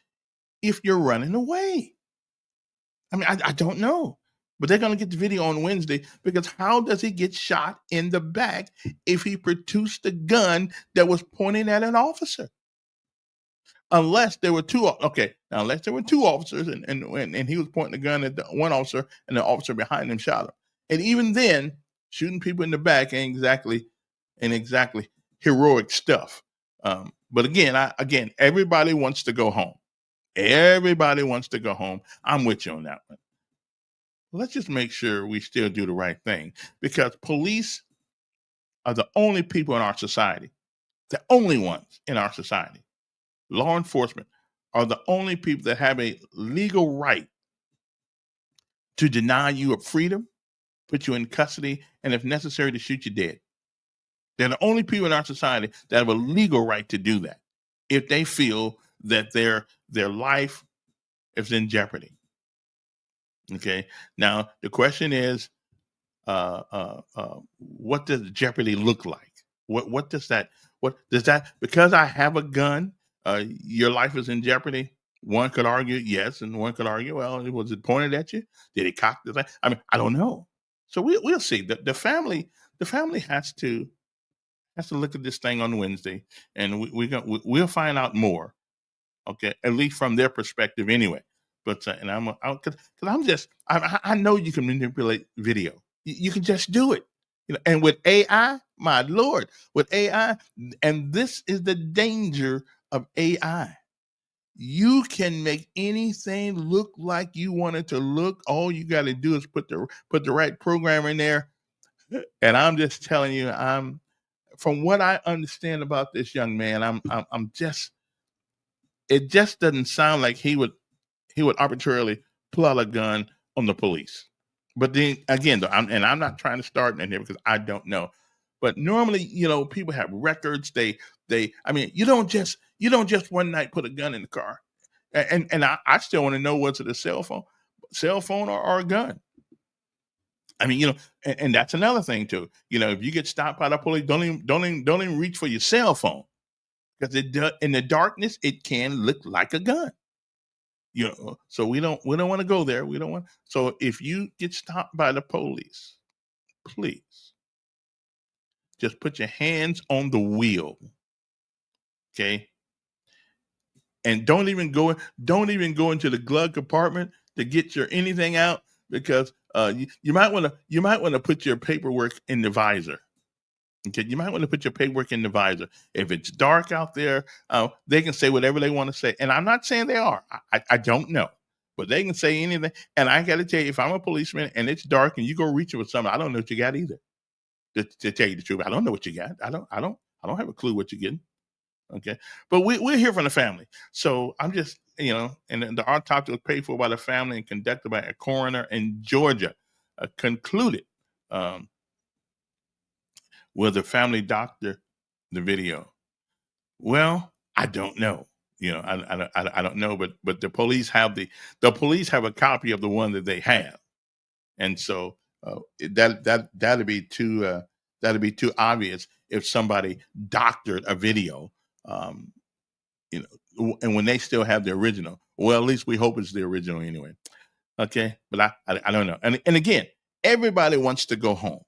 if you're running away. I mean, I don't know, but they're going to get the video on Wednesday, because how does he get shot in the back if he produced a gun that was pointing at an officer? Unless there were two officers and he was pointing the gun at the one officer and the officer behind him shot him. And even then, shooting people in the back ain't exactly heroic stuff. But again, everybody wants to go home. Everybody wants to go home. I'm with you on that one. Let's just make sure we still do the right thing, because police are the only people in our society, the only ones in our society. Law enforcement are the only people that have a legal right to deny you of freedom, put you in custody, and if necessary, to shoot you dead. They're the only people in our society that have a legal right to do that if they feel that their life is in jeopardy. Okay. Now the question is, what does jeopardy look like? What does that? Because I have a gun, your life is in jeopardy? One could argue yes, and one could argue, well, was it pointed at you? Did he cock the thing? I mean, I don't know. So we'll see. The family has to look at this thing on Wednesday, and we'll find out more. Okay, at least from their perspective, anyway. But because I know you can manipulate video. You can just do it. And with AI, my Lord, with AI, and this is the danger of AI. You can make anything look like you want it to look. All you got to do is put the right program in there. And I'm just telling you, from what I understand about this young man, it just doesn't sound like he would arbitrarily pull out a gun on the police. But then again, I'm not trying to start in here because I don't know. But normally, people have records. You don't just one night put a gun in the car. And I still want to know, was it a cell phone or a gun? I mean, and that's another thing too. If you get stopped by the police, don't even reach for your cell phone, because in the darkness it can look like a gun. So we don't want to go there. We don't want. So if you get stopped by the police, please just put your hands on the wheel, okay? And don't even go into the glove compartment to get your anything out. because you might want to put your paperwork in the visor. Okay, you might want to put your paperwork in the visor. If it's dark out there, they can say whatever they want to say, and I'm not saying they are. I don't know, but they can say anything. And I got to tell you, if I'm a policeman and it's dark and you go reaching for something, I don't know what you got either. To tell you the truth, I don't know what you got. I don't have a clue what you're getting. Okay, but we're here from the family, so I'm just and the autopsy was paid for by the family and conducted by a coroner in Georgia, concluded with the family doctor the video. Well, I don't know. I don't know, but the police have a copy of the one that they have, and so that'd be too obvious if somebody doctored a video, and when they still have the original. Well, at least we hope it's the original anyway. Okay, but I don't know. And again, everybody wants to go home.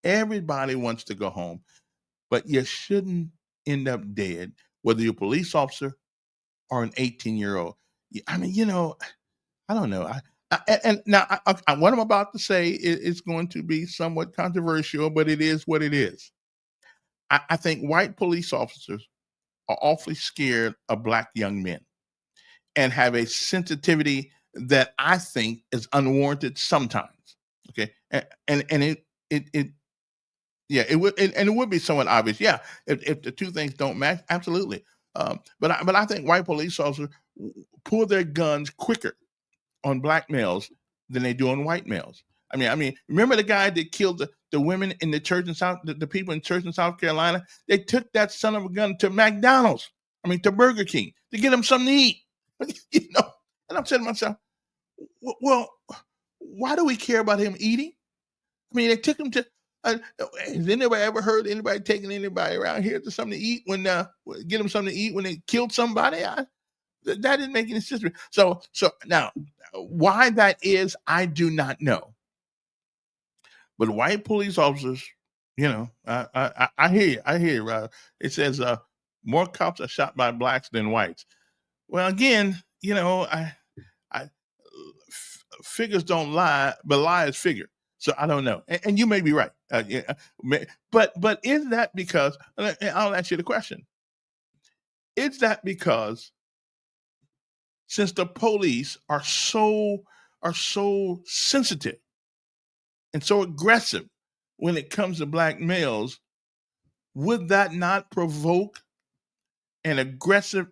Everybody wants to go home, but you shouldn't end up dead, whether you're a police officer or an 18-year-old. I mean, I don't know. And now, what I'm about to say is going to be somewhat controversial, but it is what it is. I think white police officers are awfully scared of black young men and have a sensitivity that I think is unwarranted sometimes. Okay, and it yeah, it would, and it would be somewhat obvious. Yeah, if the two things don't match, absolutely. But I think white police officers pull their guns quicker on black males than they do on white males. I mean, remember the guy that killed the women in the church in the people in church in South Carolina? They took that son of a gun to McDonald's. To Burger King to get them something to eat. And I'm saying to myself, well, why do we care about him eating? They took him to. Has anybody ever heard anybody taking anybody around here to something to eat get them something to eat when they killed somebody? That didn't make any sense. So now, why that is, I do not know. But white police officers, I hear you. I hear you. It says more cops are shot by blacks than whites. Well, again, figures don't lie, but lies figure. So I don't know, and you may be right. But is that because? I'll ask you the question: is that because since the police are so sensitive and so aggressive when it comes to black males, would that not provoke an aggressive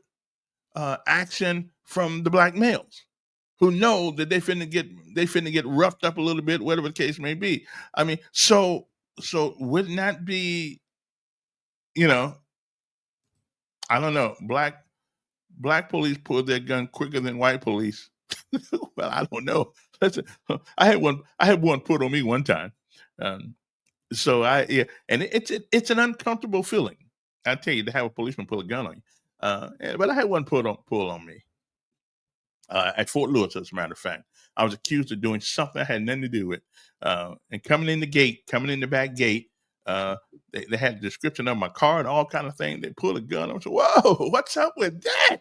action from the black males who know that they finna get roughed up a little bit, whatever the case may be? So wouldn't that be, I don't know, black police pull their gun quicker than white police? Well, I don't know. Listen, I had one put on me one time. And it's an uncomfortable feeling. I tell you, to have a policeman pull a gun on you. But I had one pull on me at Fort Lewis, as a matter of fact. I was accused of doing something I had nothing to do with. And coming in the back gate, they had a description of my car and all kind of things. They pulled a gun. I said, "Whoa, what's up with that?"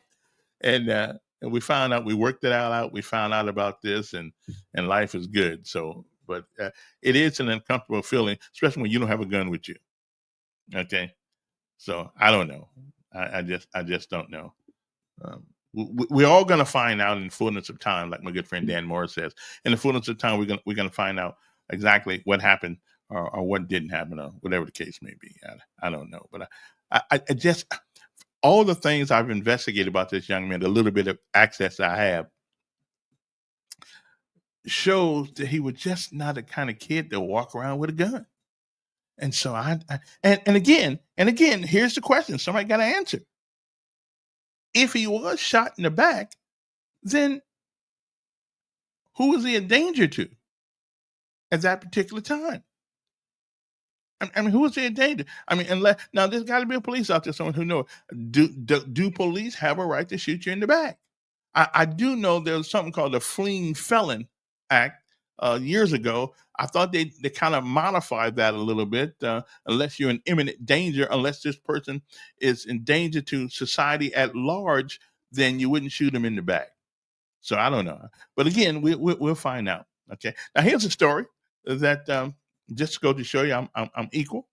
And we found out, we worked it out. We found out about this, and life is good. So, but it is an uncomfortable feeling, especially when you don't have a gun with you. Okay, so I don't know. I just don't know. We're all going to find out in the fullness of time, like my good friend Dan Morris says. In the fullness of time, we're going to find out exactly what happened or what didn't happen, or whatever the case may be. I don't know, but I just, all the things I've investigated about this young man, the little bit of access I have, shows that he was just not the kind of kid that walk around with a gun. And so and again, here's the question somebody got to answer. If he was shot in the back, then who was he a danger to at that particular time? Who was he a danger? Unless, now there's got to be a police out there, someone who knows. Do police have a right to shoot you in the back? I do know there's something called the Fleeing Felon Act years ago. I thought they kind of modified that a little bit. Unless you're in imminent danger, unless this person is in danger to society at large, then you wouldn't shoot them in the back. So I don't know. But again, we'll find out. Okay. Now here's a story that just to go to show you I'm equal.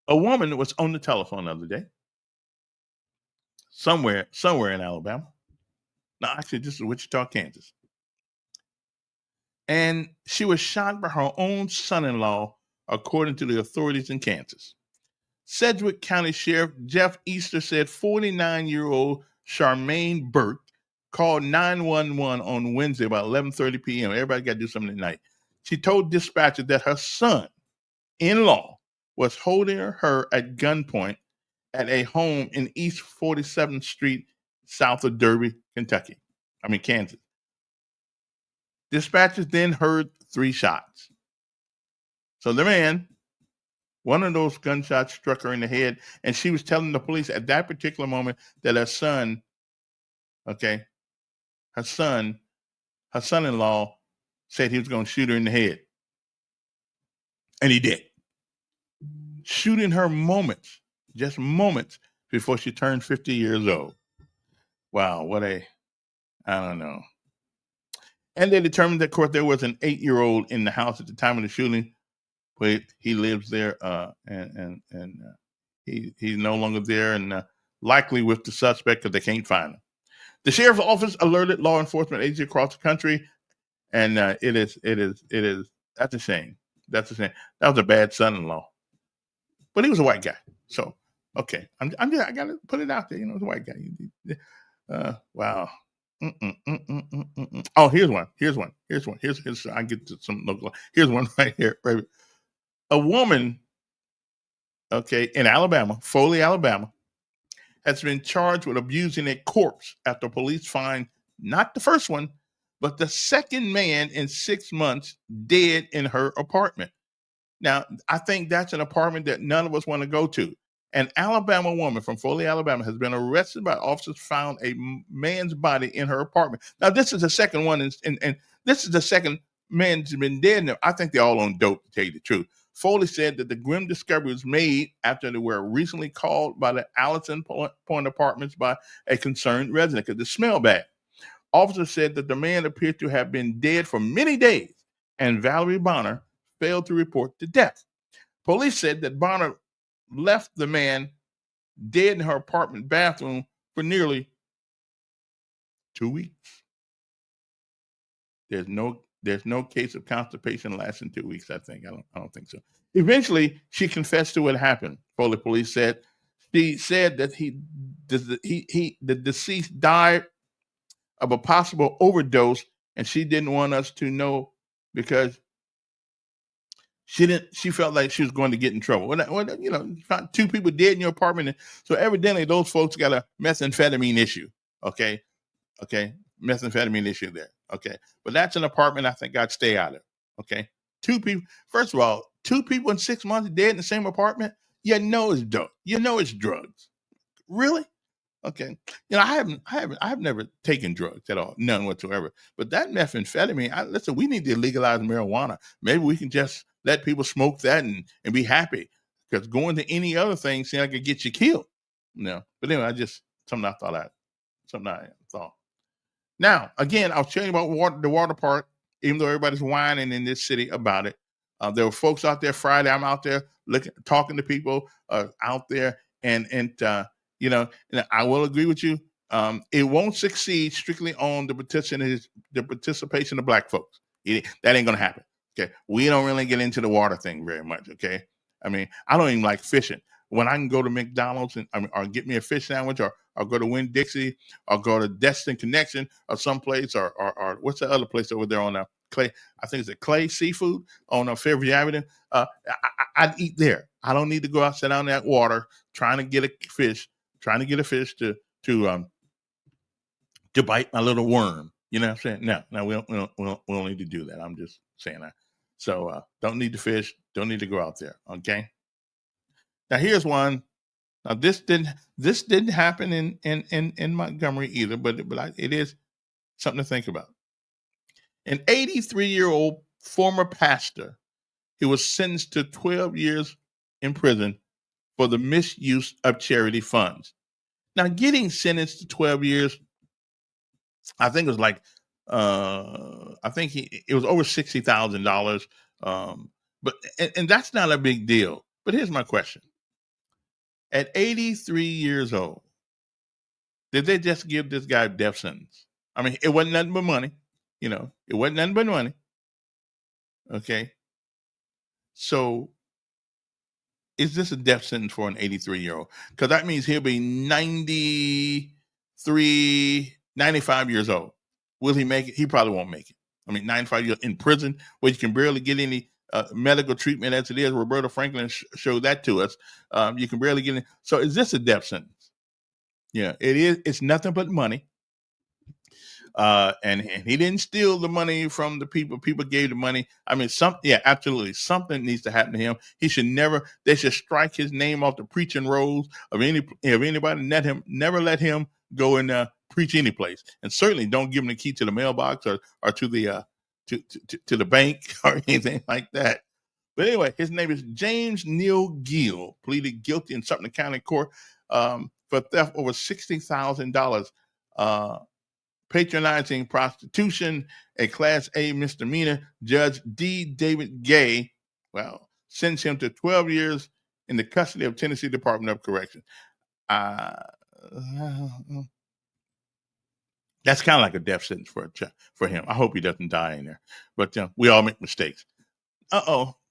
A woman was on the telephone the other day, somewhere in Alabama. No, actually, this is Wichita, Kansas. And she was shot by her own son-in-law, according to the authorities in Kansas. Sedgwick County Sheriff Jeff Easter said 49-year-old Charmaine Burke called 911 on Wednesday about 11:30 p.m. Everybody got to do something at night. She told dispatchers that her son-in-law was holding her at gunpoint at a home in East 47th Street, south of Derby, Kansas. Dispatchers then heard 3 shots. So the man, one of those gunshots struck her in the head, and she was telling the police at that particular moment that her son-in-law said he was going to shoot her in the head. And he did. Shooting her just moments before she turned 50 years old. Wow, I don't know. And they determined that, of course, there was an 8-year-old in the house at the time of the shooting, but he lives there, and he's no longer there, and likely with the suspect because they can't find him. The sheriff's office alerted law enforcement agencies across the country, and it is. That's a shame. That's a shame. That was a bad son-in-law, but he was a white guy. So okay, I gotta put it out there. You know, he's a white guy. Wow. Oh, here's one. I get to some local. Here's one right here. Right. A woman, in Alabama, Foley, Alabama, has been charged with abusing a corpse after police find not the first one, but the second man in 6 months dead in her apartment. Now, I think that's an apartment that none of us want to go to. An Alabama woman from Foley, Alabama, has been arrested by officers found a man's body in her apartment. Now, this is the second one, and this is the second man who's been dead. Now, I think they're all on dope, to tell you the truth. Foley said that the grim discovery was made after they were recently called by the Allison Point Apartments by a concerned resident because it smelled bad. Officers said that the man appeared to have been dead for many days, and Valerie Bonner failed to report the death. Police said that Bonner left the man dead in her apartment bathroom for nearly 2 weeks. There's no case of constipation lasting 2 weeks, I think. I don't think so. Eventually, she confessed to what happened. Foley police said. She said that the deceased died of a possible overdose, and she didn't want us to know because she felt like she was going to get in trouble. You found 2 people dead in your apartment, and so evidently those folks got a methamphetamine issue. Okay, methamphetamine issue there. Okay, but that's an apartment I think I'd stay out of. Okay, 2 people. First of all, 2 people in 6 months dead in the same apartment. You know it's dope. You know it's drugs. Really? Okay. I've never taken drugs at all, none whatsoever. But that methamphetamine, listen, we need to legalize marijuana. Maybe we can just let people smoke that and be happy. Because going to any other thing seems like it gets you killed. No. But anyway, something I thought. Now, again, I was telling you about the water park, even though everybody's whining in this city about it. There were folks out there Friday. I'm out there talking to people out there, and I will agree with you. It won't succeed strictly on the participation of Black folks. That ain't gonna happen. Okay, we don't really get into the water thing very much. Okay, I mean, I don't even like fishing. When I can go to McDonald's or get me a fish sandwich, or go to Winn-Dixie, or go to Destin Connection, or someplace, or what's the other place over there on Clay? I think it's a Clay Seafood on Fairview Avenue. I'd eat there. I don't need to go out sit down in that water trying to get a fish to bite my little worm. You know what I'm saying? No, we don't need to do that. I'm just saying that. So don't need to fish. Don't need to go out there. Okay. Now here's one. Now this didn't happen in Montgomery either, but it is something to think about. An 83-year-old former pastor who was sentenced to 12 years in prison for the misuse of charity funds. Now, getting sentenced to 12 years, I think it was like I think it was over $60,000. But and that's not a big deal. But here's my question: at 83 years old, did they just give this guy a death sentence? I mean, it wasn't nothing but money. It wasn't nothing but money. Okay, so is this a death sentence for an 83-year-old? Because that means he'll be 93, 95 years old. Will he make it? He probably won't make it. I mean, 95 years in prison where you can barely get any medical treatment as it is. Roberta Franklin showed that to us. You can barely get in. So is this a death sentence? Yeah, it is. It's nothing but money. And he didn't steal the money from the people. People gave the money. I mean, absolutely. Something needs to happen to him. He should never, they should strike his name off the preaching rolls of anybody. Never let him go and preach any place. And certainly don't give him the key to the mailbox or to the to the bank or anything like that. But anyway, his name is James Neal Gill, pleaded guilty in Sumter County Court for theft over $60,000. Patronizing prostitution, a Class A misdemeanor. Judge D. David Gay, sentenced him to 12 years in the custody of Tennessee Department of Correction. That's kind of like a death sentence for him. I hope he doesn't die in there. But we all make mistakes.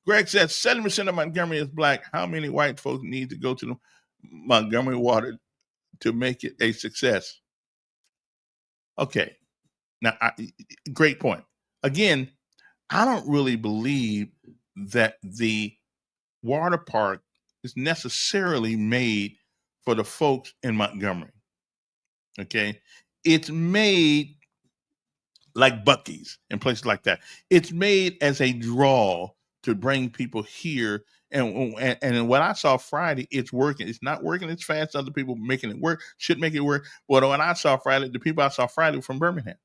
Greg says 7% of Montgomery is black. How many white folks need to go to the Montgomery water to make it a success? Okay. Now, great point. Again, I don't really believe that the water park is necessarily made for the folks in Montgomery. Okay. It's made like Buc-ee's and places like that. It's made as a draw to bring people here. And what I saw Friday, it's working. It's not working as fast as other people making it work. Should make it work. But when I saw Friday, the people I saw Friday were from Birmingham.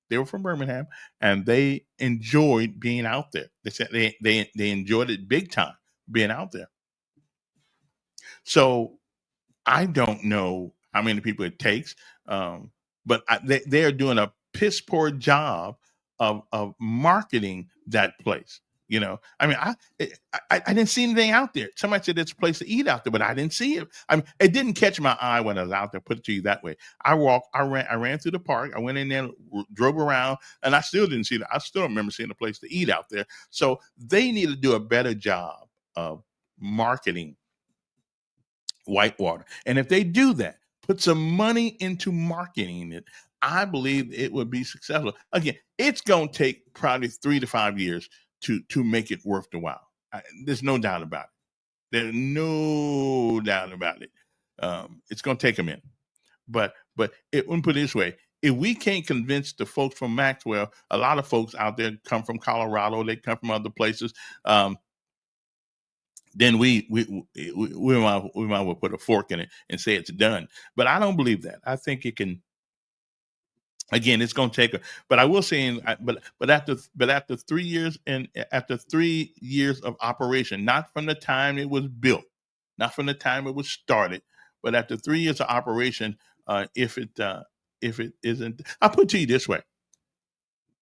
They were from Birmingham, and they enjoyed being out there. They said they enjoyed it big time being out there. So I don't know how many people it takes, but they are doing a piss poor job of marketing that place. I mean, I didn't see anything out there. Somebody said it's a place to eat out there, but I didn't see it. I mean, it didn't catch my eye when I was out there. Put it to you that way. I ran through the park. I went in there, drove around, and I still didn't see that. I still remember seeing a place to eat out there. So they need to do a better job of marketing Whitewater. And if they do that, put some money into marketing it, I believe it would be successful. Again, it's going to take probably 3 to 5 years to make it worth the while. There's no doubt about it. There's no doubt about it. It's going to take a minute. But let me put it this way. If we can't convince the folks from Maxwell, a lot of folks out there come from Colorado, they come from other places, then we might well put a fork in it and say it's done. But I don't believe that. I think it can. Again, it's going to take but I will say, but after 3 years and after 3 years of operation, not from the time it was built, not from the time it was started, but after 3 years of operation, if it isn't, I'll put it to you this way: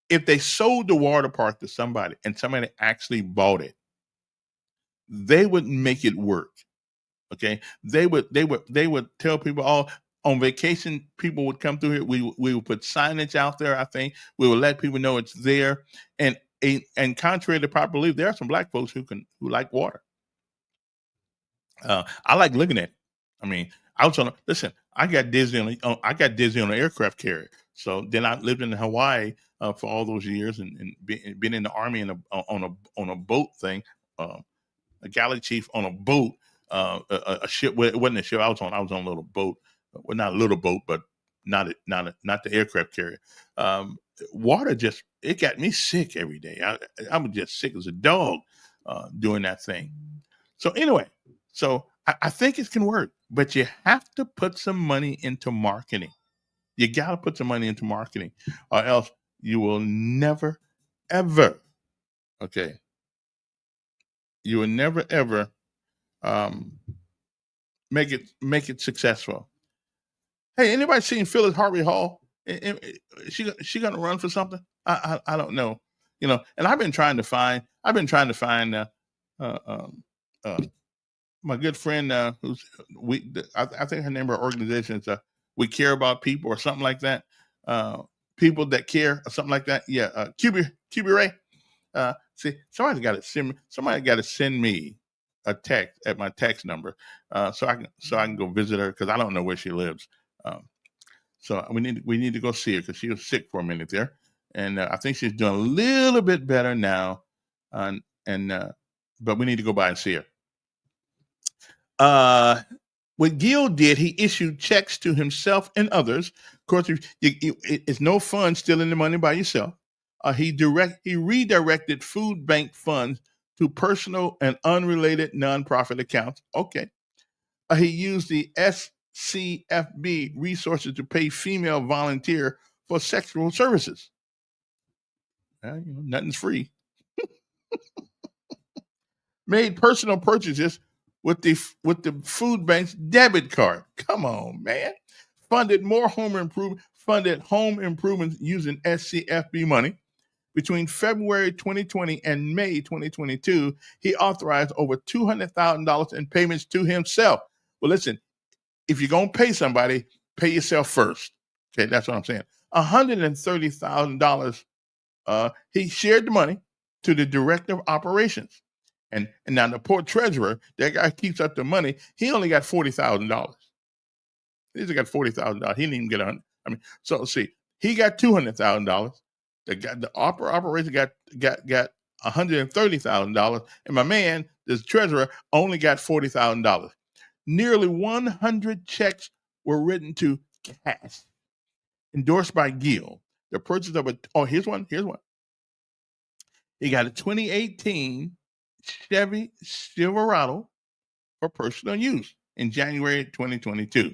if they sold the water park to somebody and somebody actually bought it, they would make it work. Okay, they would tell people, on vacation, people would come through here. We would put signage out there. I think we would let people know it's there. And contrary to popular belief, there are some black folks who like water. I like looking at it. I mean, I got dizzy on an aircraft carrier. So then I lived in Hawaii for all those years and been in the Army on a boat thing, a galley chief on a boat, a ship. Well, it wasn't a ship I was on a little boat. Well, not a little boat, but not the aircraft carrier. Water it got me sick every day. I was just sick as a dog doing that thing. So anyway, I think it can work, but you have to put some money into marketing. You got to put some money into marketing, or else you will never, ever, you will never, ever make it successful. Hey, anybody seen Phyllis Harvey Hall? She gonna run for something? I don't know. And I've been trying to find. Uh, um, uh, my good friend, I think her name of her organization is We Care About People or something like that. People that care or something like that. Yeah, QB Ray. See, somebody got to send me a text at my text number, so I can go visit her because I don't know where she lives. So we need to go see her because she was sick for a minute there, and I think she's doing a little bit better now. But we need to go by and see her. What Gil did, he issued checks to himself and others. Of course, it's no fun stealing the money by yourself. He redirected food bank funds to personal and unrelated nonprofit accounts. Okay. He used the SCFB resources to pay female volunteer for sexual services. Nothing's free. Made personal purchases with the food bank's debit card. Come on, man. Funded home improvements using SCFB money. Between February 2020 and May 2022, he authorized over $200,000 in payments to himself. Well, listen, if you're going to pay somebody, pay yourself first. Okay, that's what I'm saying. $130,000. He shared the money to the director of operations. And now the poor treasurer, that guy keeps up the money. He only got $40,000. He's got $40,000. He didn't even get so see, he got $200,000. The operation got $130,000, and my man, this treasurer, only got $40,000. Nearly 100 checks were written to cash, endorsed by Gil. The purchase of here's one. He got a 2018 Chevy Silverado for personal use in January 2022.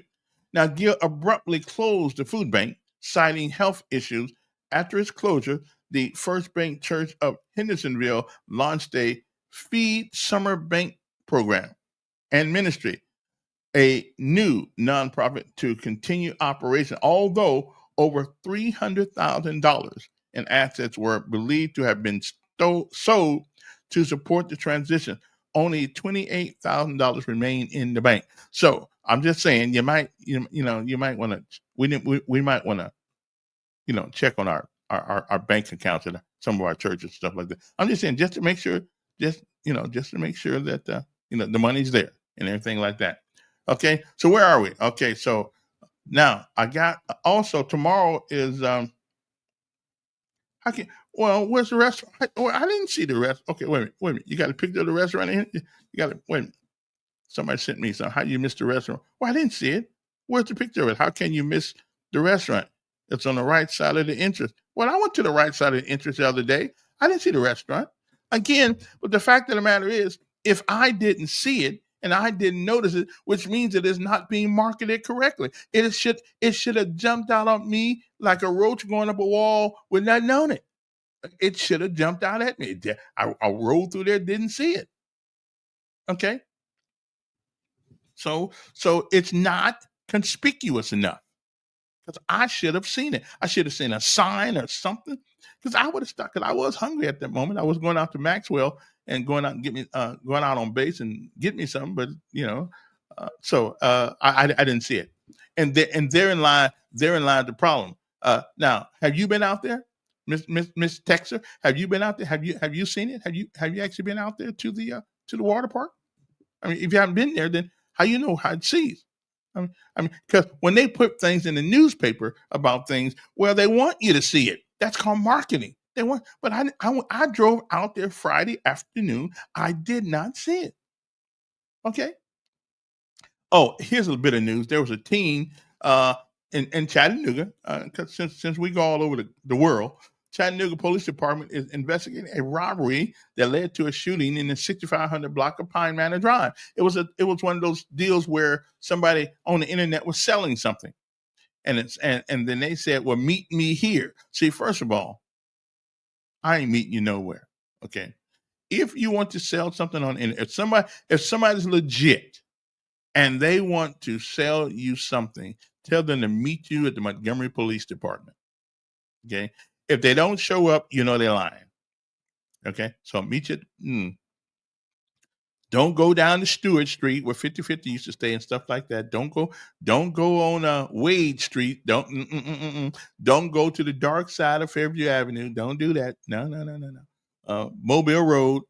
Now, Gil abruptly closed the food bank, citing health issues. After its closure, the First Bank Church of Hendersonville launched a Feed Summer Bank program and ministry, a new nonprofit to continue operation, although over $300,000 in assets were believed to have been sold to support the transition. Only $28,000 remain in the bank. So I'm just saying, you might want to. We might want to, check on our bank accounts at some of our churches and stuff like that. I'm just saying, just to make sure, just to make sure that the money's there and everything like that. Okay, so where are we? Okay, so now I got also tomorrow is where's the restaurant? I didn't see the rest. Okay, wait a minute. You got a picture of the restaurant in here? You got to wait a minute. Somebody sent me some. How you missed the restaurant? Well, I didn't see it. Where's the picture of it? How can you miss the restaurant? It's on the right side of the entrance. Well, I went to the right side of the entrance the other day. I didn't see the restaurant. Again, but the fact of the matter is, if I didn't see it and I didn't notice it, which means it is not being marketed correctly. It should have jumped out on me like a roach going up a wall with nothing on it. It should have jumped out at me. I rolled through there, didn't see it. Okay. So it's not conspicuous enough. Because I should have seen it. I should have seen a sign or something. Because I would have stuck. Because I was hungry at that moment. I was going out to Maxwell and going out on base and get me something. But so I didn't see it. And therein lies the problem. Now, have you been out there, Miss Texer? Have you been out there? Have you seen it? Have you actually been out there to the water park? I mean, if you haven't been there, then how you know how it sees? I mean, because when they put things in the newspaper about things, well, they want you to see it. That's called marketing. But I drove out there Friday afternoon. I did not see it. Okay. Oh, here's a bit of news. There was a teen in Chattanooga, because since we go all over the world, Chattanooga Police Department is investigating a robbery that led to a shooting in the 6500 block of Pine Manor Drive. It was one of those deals where somebody on the internet was selling something, and then they said, "Well, meet me here." See, first of all, I ain't meeting you nowhere. Okay, if you want to sell something on the internet, if somebody's legit and they want to sell you something, tell them to meet you at the Montgomery Police Department. Okay. If they don't show up, you know they're lying. Okay. So meet you. Don't go down to Stewart Street where 50/50 used to stay and stuff like that. Don't go on Wade Street. Don't go to the dark side of Fairview Avenue. Don't do that. No. Mobile Road.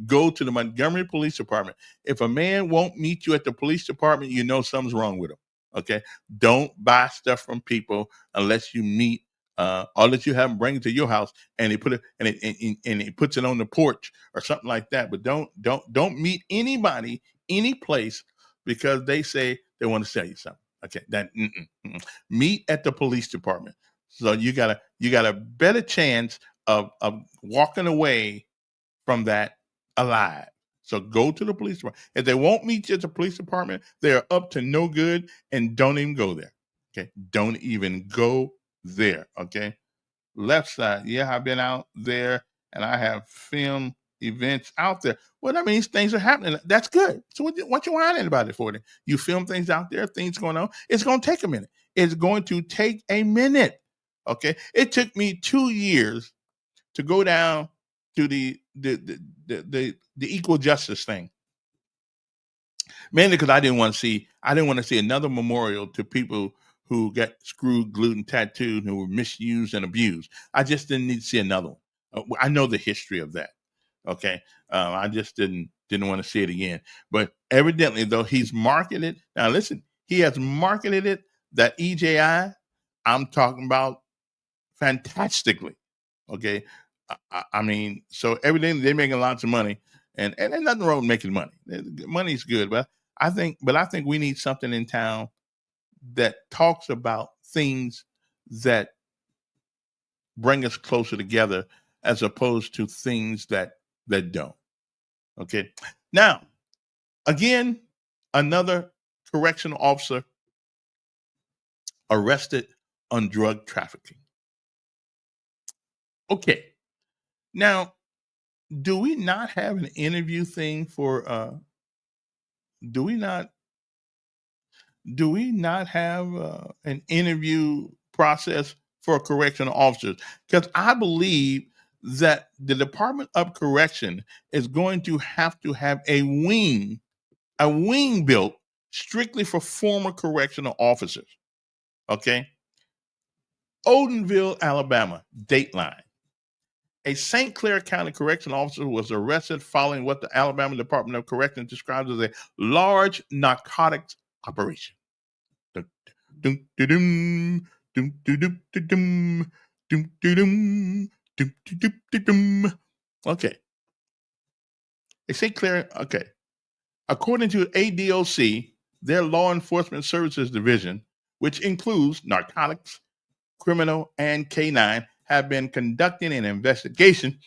Go to the Montgomery Police Department. If a man won't meet you at the police department, you know something's wrong with him. Okay. Don't buy stuff from people unless you meet or let you have them bring it to your house and they put it and it puts it on the porch or something like that. But don't meet anybody any place because they say they want to sell you something. Okay, meet at the police department. So you got a better chance of walking away from that alive. So go to the police department. If they won't meet you at the police department, they are up to no good, and don't even go there. Okay, don't even go there. Okay, left side. Yeah, I've been out there and I have filmed events out there. Well, that means things are happening. That's good. So what you whining about it for? Then you film things out there, things going on. It's going to take a minute. It's going to take a minute. Okay, it took me 2 years to go down to the equal justice thing. Mainly because I didn't want to see another memorial to people who got screwed, glued, and tattooed, who were misused and abused. I just didn't need to see another one. I know the history of that. Okay, I just didn't want to see it again. But evidently, though, he's marketed. Now, listen, he has marketed it, that EJI. I'm talking about fantastically. Okay, I mean, so everything they're making lots of money, and there's nothing wrong with making money. Money's good, but I think we need something in town that talks about things that bring us closer together as opposed to things that don't. Okay. Now, again, another correctional officer arrested on drug trafficking. Okay. Now, do we not have an interview thing for do we not have an interview process for correctional officers? Because I believe that the Department of Correction is going to have a wing built strictly for former correctional officers. Okay. Odenville, Alabama, Dateline. A St. Clair County correctional officer was arrested following what the Alabama Department of Corrections describes as a large narcotics operation. Okay. A St. Clair, okay. According to ADOC, their law enforcement services division, which includes narcotics, criminal, and K9, have been conducting an investigation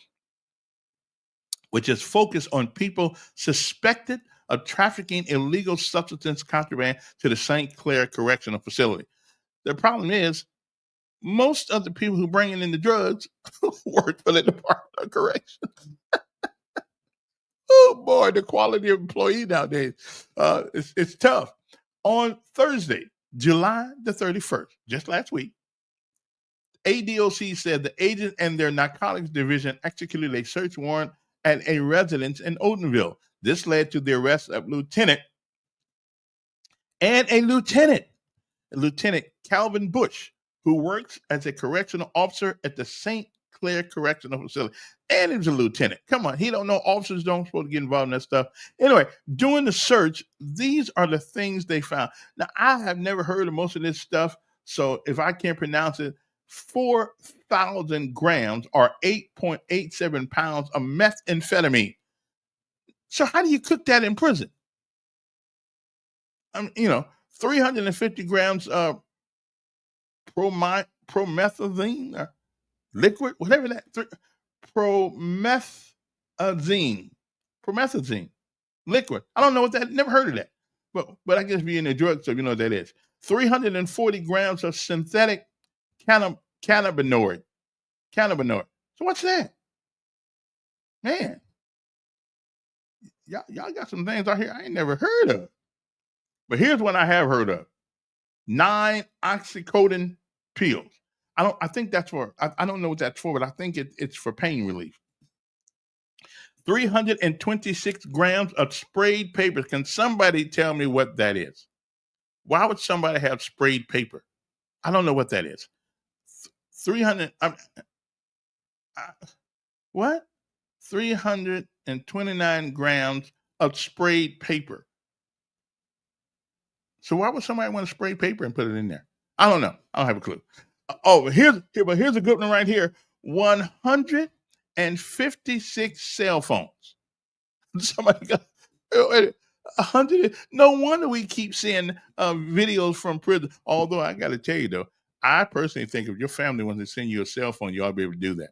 which is focused on people suspected of trafficking illegal substance contraband to the St. Clair Correctional Facility. The problem is, most of the people who bring in the drugs work for the Department of Corrections. Oh boy, the quality of employee nowadays, it's tough. On Thursday, July the 31st, just last week, ADOC said the agent and their narcotics division executed a search warrant at a residence in Odenville. This led to the arrest of Lieutenant Calvin Bush, who works as a correctional officer at the St. Clair Correctional Facility. And he was a lieutenant. Come on, he don't know officers don't supposed to get involved in that stuff. Anyway, during the search, these are the things they found. Now, I have never heard of most of this stuff, so if I can't pronounce it, 4,000 grams or 8.87 pounds of methamphetamine. So how do you cook that in prison? 350 grams of promethazine or liquid, whatever that, promethazine liquid. I don't know what that, never heard of that. But I guess being in the drug stuff, you know what that is. 340 grams of synthetic cannabinoid. So what's that? Man, y'all got some things out here I ain't never heard of. But here's one I have heard of. 9 oxycodone pills. I think that's for, I don't know what that's for, but I think it's for pain relief. 326 grams of sprayed paper. Can somebody tell me what that is? Why would somebody have sprayed paper? I don't know what that is. 300, what? 329 grams of sprayed paper. So why would somebody want to spray paper and put it in there? I don't know. I don't have a clue. But here's a good one right here. 156 cell phones. Somebody got 100. No wonder we keep seeing videos from prison. Although I got to tell you though, I personally think if your family wants to send you a cell phone, you ought to be able to do that.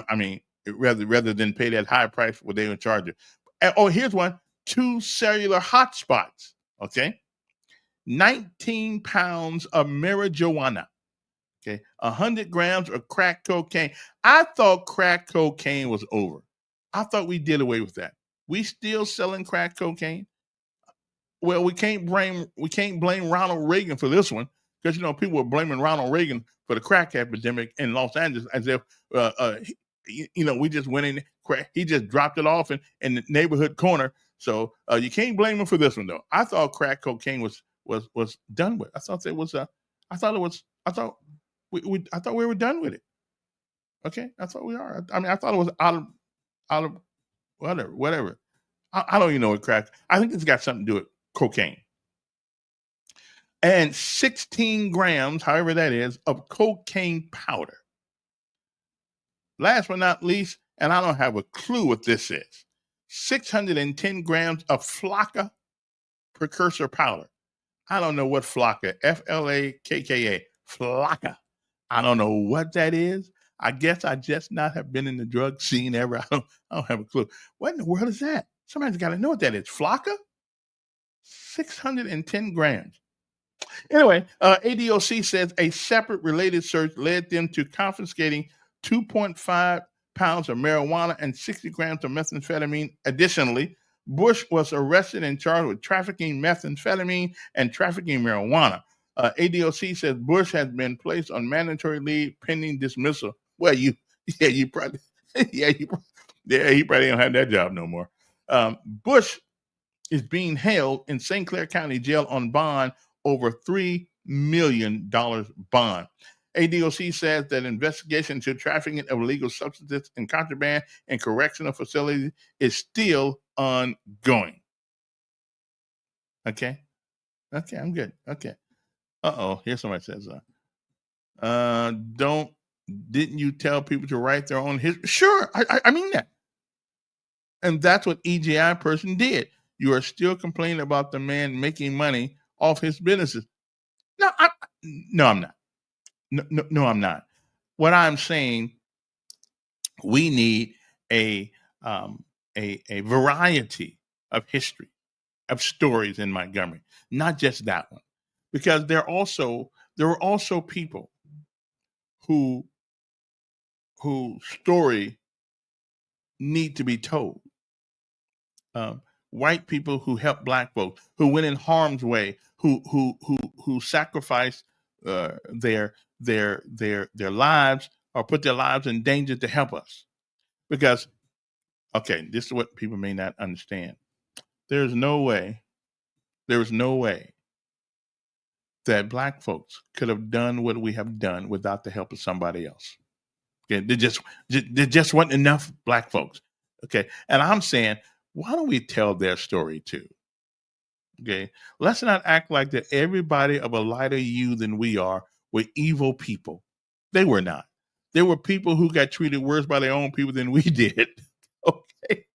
I mean, rather than pay that high price what they would charge you. Here's one: 2 cellular hotspots. Okay, 19 pounds of marijuana. Okay, 100 grams of crack cocaine. I thought crack cocaine was over. I thought we did away with that. We still selling crack cocaine? Well, we can't blame Ronald Reagan for this one, because people were blaming Ronald Reagan for the crack epidemic in Los Angeles as if we just went in crack. He just dropped it off in the neighborhood corner. So you can't blame him for this one though. I thought crack cocaine was done with. I thought we were done with it. Okay, I thought we are. I mean, I thought it was out of whatever. I don't even know what crack. I think it's got something to do with cocaine. And 16 grams, however that is, of cocaine powder. Last but not least, and I don't have a clue what this is, 610 grams of Flakka precursor powder. I don't know what Flakka, Flakka, Flakka. I don't know what that is. I guess I just not have been in the drug scene ever. I don't have a clue. What in the world is that? Somebody's got to know what that is. Flakka? 610 grams. Anyway, ADOC says a separate related search led them to confiscating 2.5 pounds of marijuana and 60 grams of methamphetamine. Additionally, Bush was arrested and charged with trafficking methamphetamine and trafficking marijuana. ADOC says Bush has been placed on mandatory leave pending dismissal. Well, he probably don't have that job no more. Bush is being held in St. Clair County Jail on bond over $3 million bond. ADOC says that investigation into trafficking of illegal substances and contraband in correctional facilities is still ongoing. Okay, I'm good. Okay. Here's somebody says, didn't you tell people to write their own history? Sure, I mean that. And that's what EGI person did. You are still complaining about the man making money off his businesses. No, I'm not. No, I'm not. What I'm saying, we need a variety of history, of stories in Montgomery, not just that one, because there were also people whose story need to be told. White people who helped Black folks, who went in harm's way, who sacrificed their lives or put their lives in danger to help us. Because, okay, this is what people may not understand. There was no way that Black folks could have done what we have done without the help of somebody else. Okay, there just wasn't enough Black folks. Okay, and I'm saying, why don't we tell their story too? Okay, let's not act like that everybody of a lighter hue than we are were evil people. They were not. There were people who got treated worse by their own people than we did. Okay,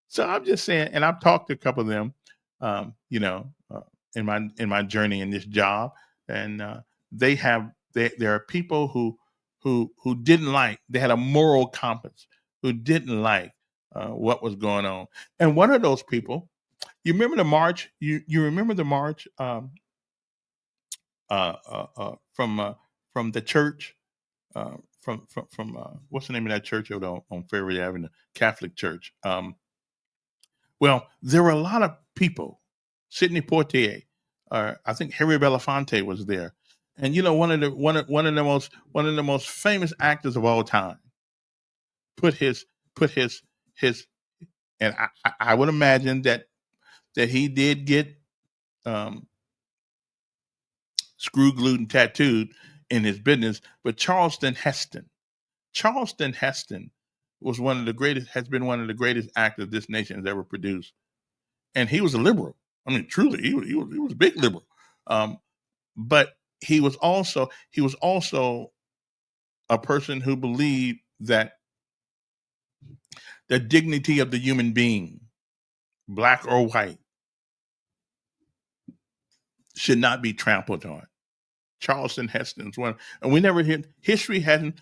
so I'm just saying, and I've talked to a couple of them, in my journey in this job, and there are people who didn't like. They had a moral compass, who didn't like what was going on. And one of those people, you remember the march? You remember the march from the church, from what's the name of that church on Fairway Avenue, Catholic Church. Well, there were a lot of people. Sidney Poitier, I think Harry Belafonte was there, and one of the most famous actors of all time put his and I would imagine that he did get screw glued and tattooed in his business, but Charleston Heston was has been one of the greatest actors this nation has ever produced, and he was a liberal. I mean, truly, he was a big liberal, but he was also a person who believed that the dignity of the human being, black or white, should not be trampled on. Charleston Heston's one, and we never hear history hadn't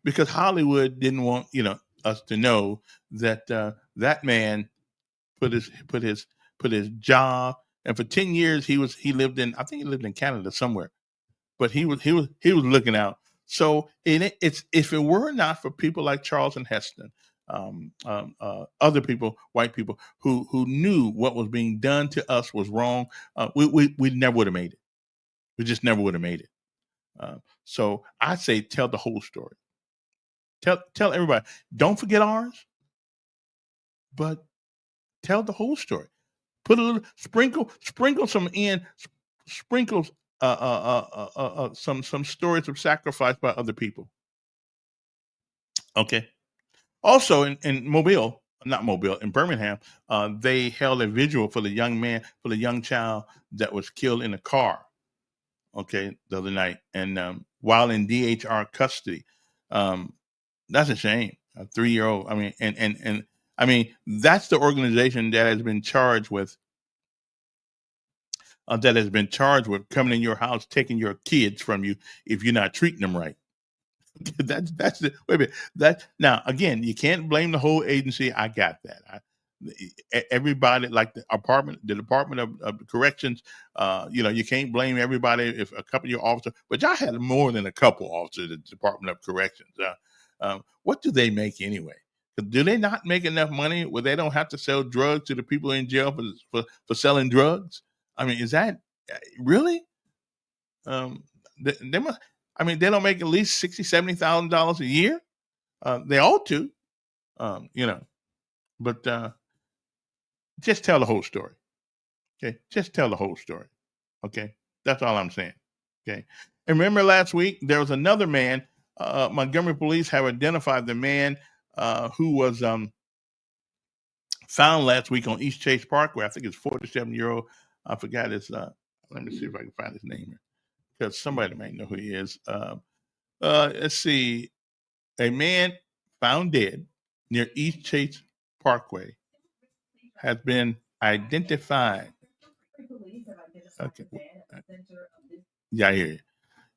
because Hollywood didn't want us to know that that man put his job, and for 10 years he lived in, I think he lived in Canada somewhere, but he was looking out. So it's if it were not for people like Charleston Heston, other people, white people who knew what was being done to us was wrong, we never would have made it. We just never would have made it. So I say tell the whole story. Tell everybody. Don't forget ours, but tell the whole story. Put a little sprinkle some sprinkles some stories of sacrifice by other people. Okay. Also in Mobile, not Mobile, in Birmingham, they held a vigil for the young child that was killed in a car. Okay, the other night, and while in DHR custody, that's a shame. A 3-year-old. I mean, and I mean that's the organization that has been charged with coming in your house, taking your kids from you if you're not treating them right. That's the wait a minute. That now again, you can't blame the whole agency. I got that. Everybody, like the Department of Corrections, you can't blame everybody if a couple of your officers, but y'all had more than a couple officers at the Department of Corrections. What do they make anyway? Do they not make enough money where they don't have to sell drugs to the people in jail for selling drugs? I mean, is that really? They must. I mean, they don't make at least $60,000-$70,000 a year. They ought to, but just tell the whole story. Okay, just tell the whole story. Okay, that's all I'm saying. Okay, and remember last week there was another man. Montgomery police have identified the man who was found last week on East Chase Parkway. I think it's 47-year-old. I forgot his. Let me see if I can find his name here, because somebody might know who he is. Let's see. A man found dead near East Chase Parkway has been identified. Okay. Yeah, I hear you.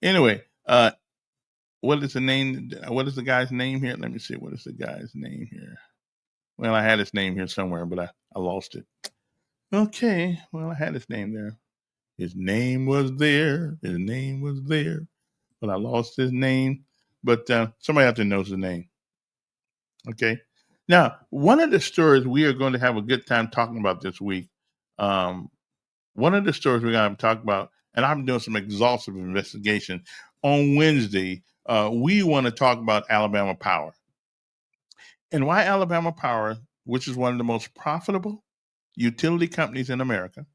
Anyway, what is the name? What is the guy's name here? Let me see. What is the guy's name here? Well, I had his name here somewhere, but I lost it. Okay. Well, I had his name there. His name was there. But I lost his name. But somebody out there knows his name. Okay. Now, one of the stories we are going to have a good time talking about this week, one of the stories we're going to talk about, and I'm doing some exhaustive investigation on Wednesday, we want to talk about Alabama Power. And why Alabama Power, which is one of the most profitable utility companies in America,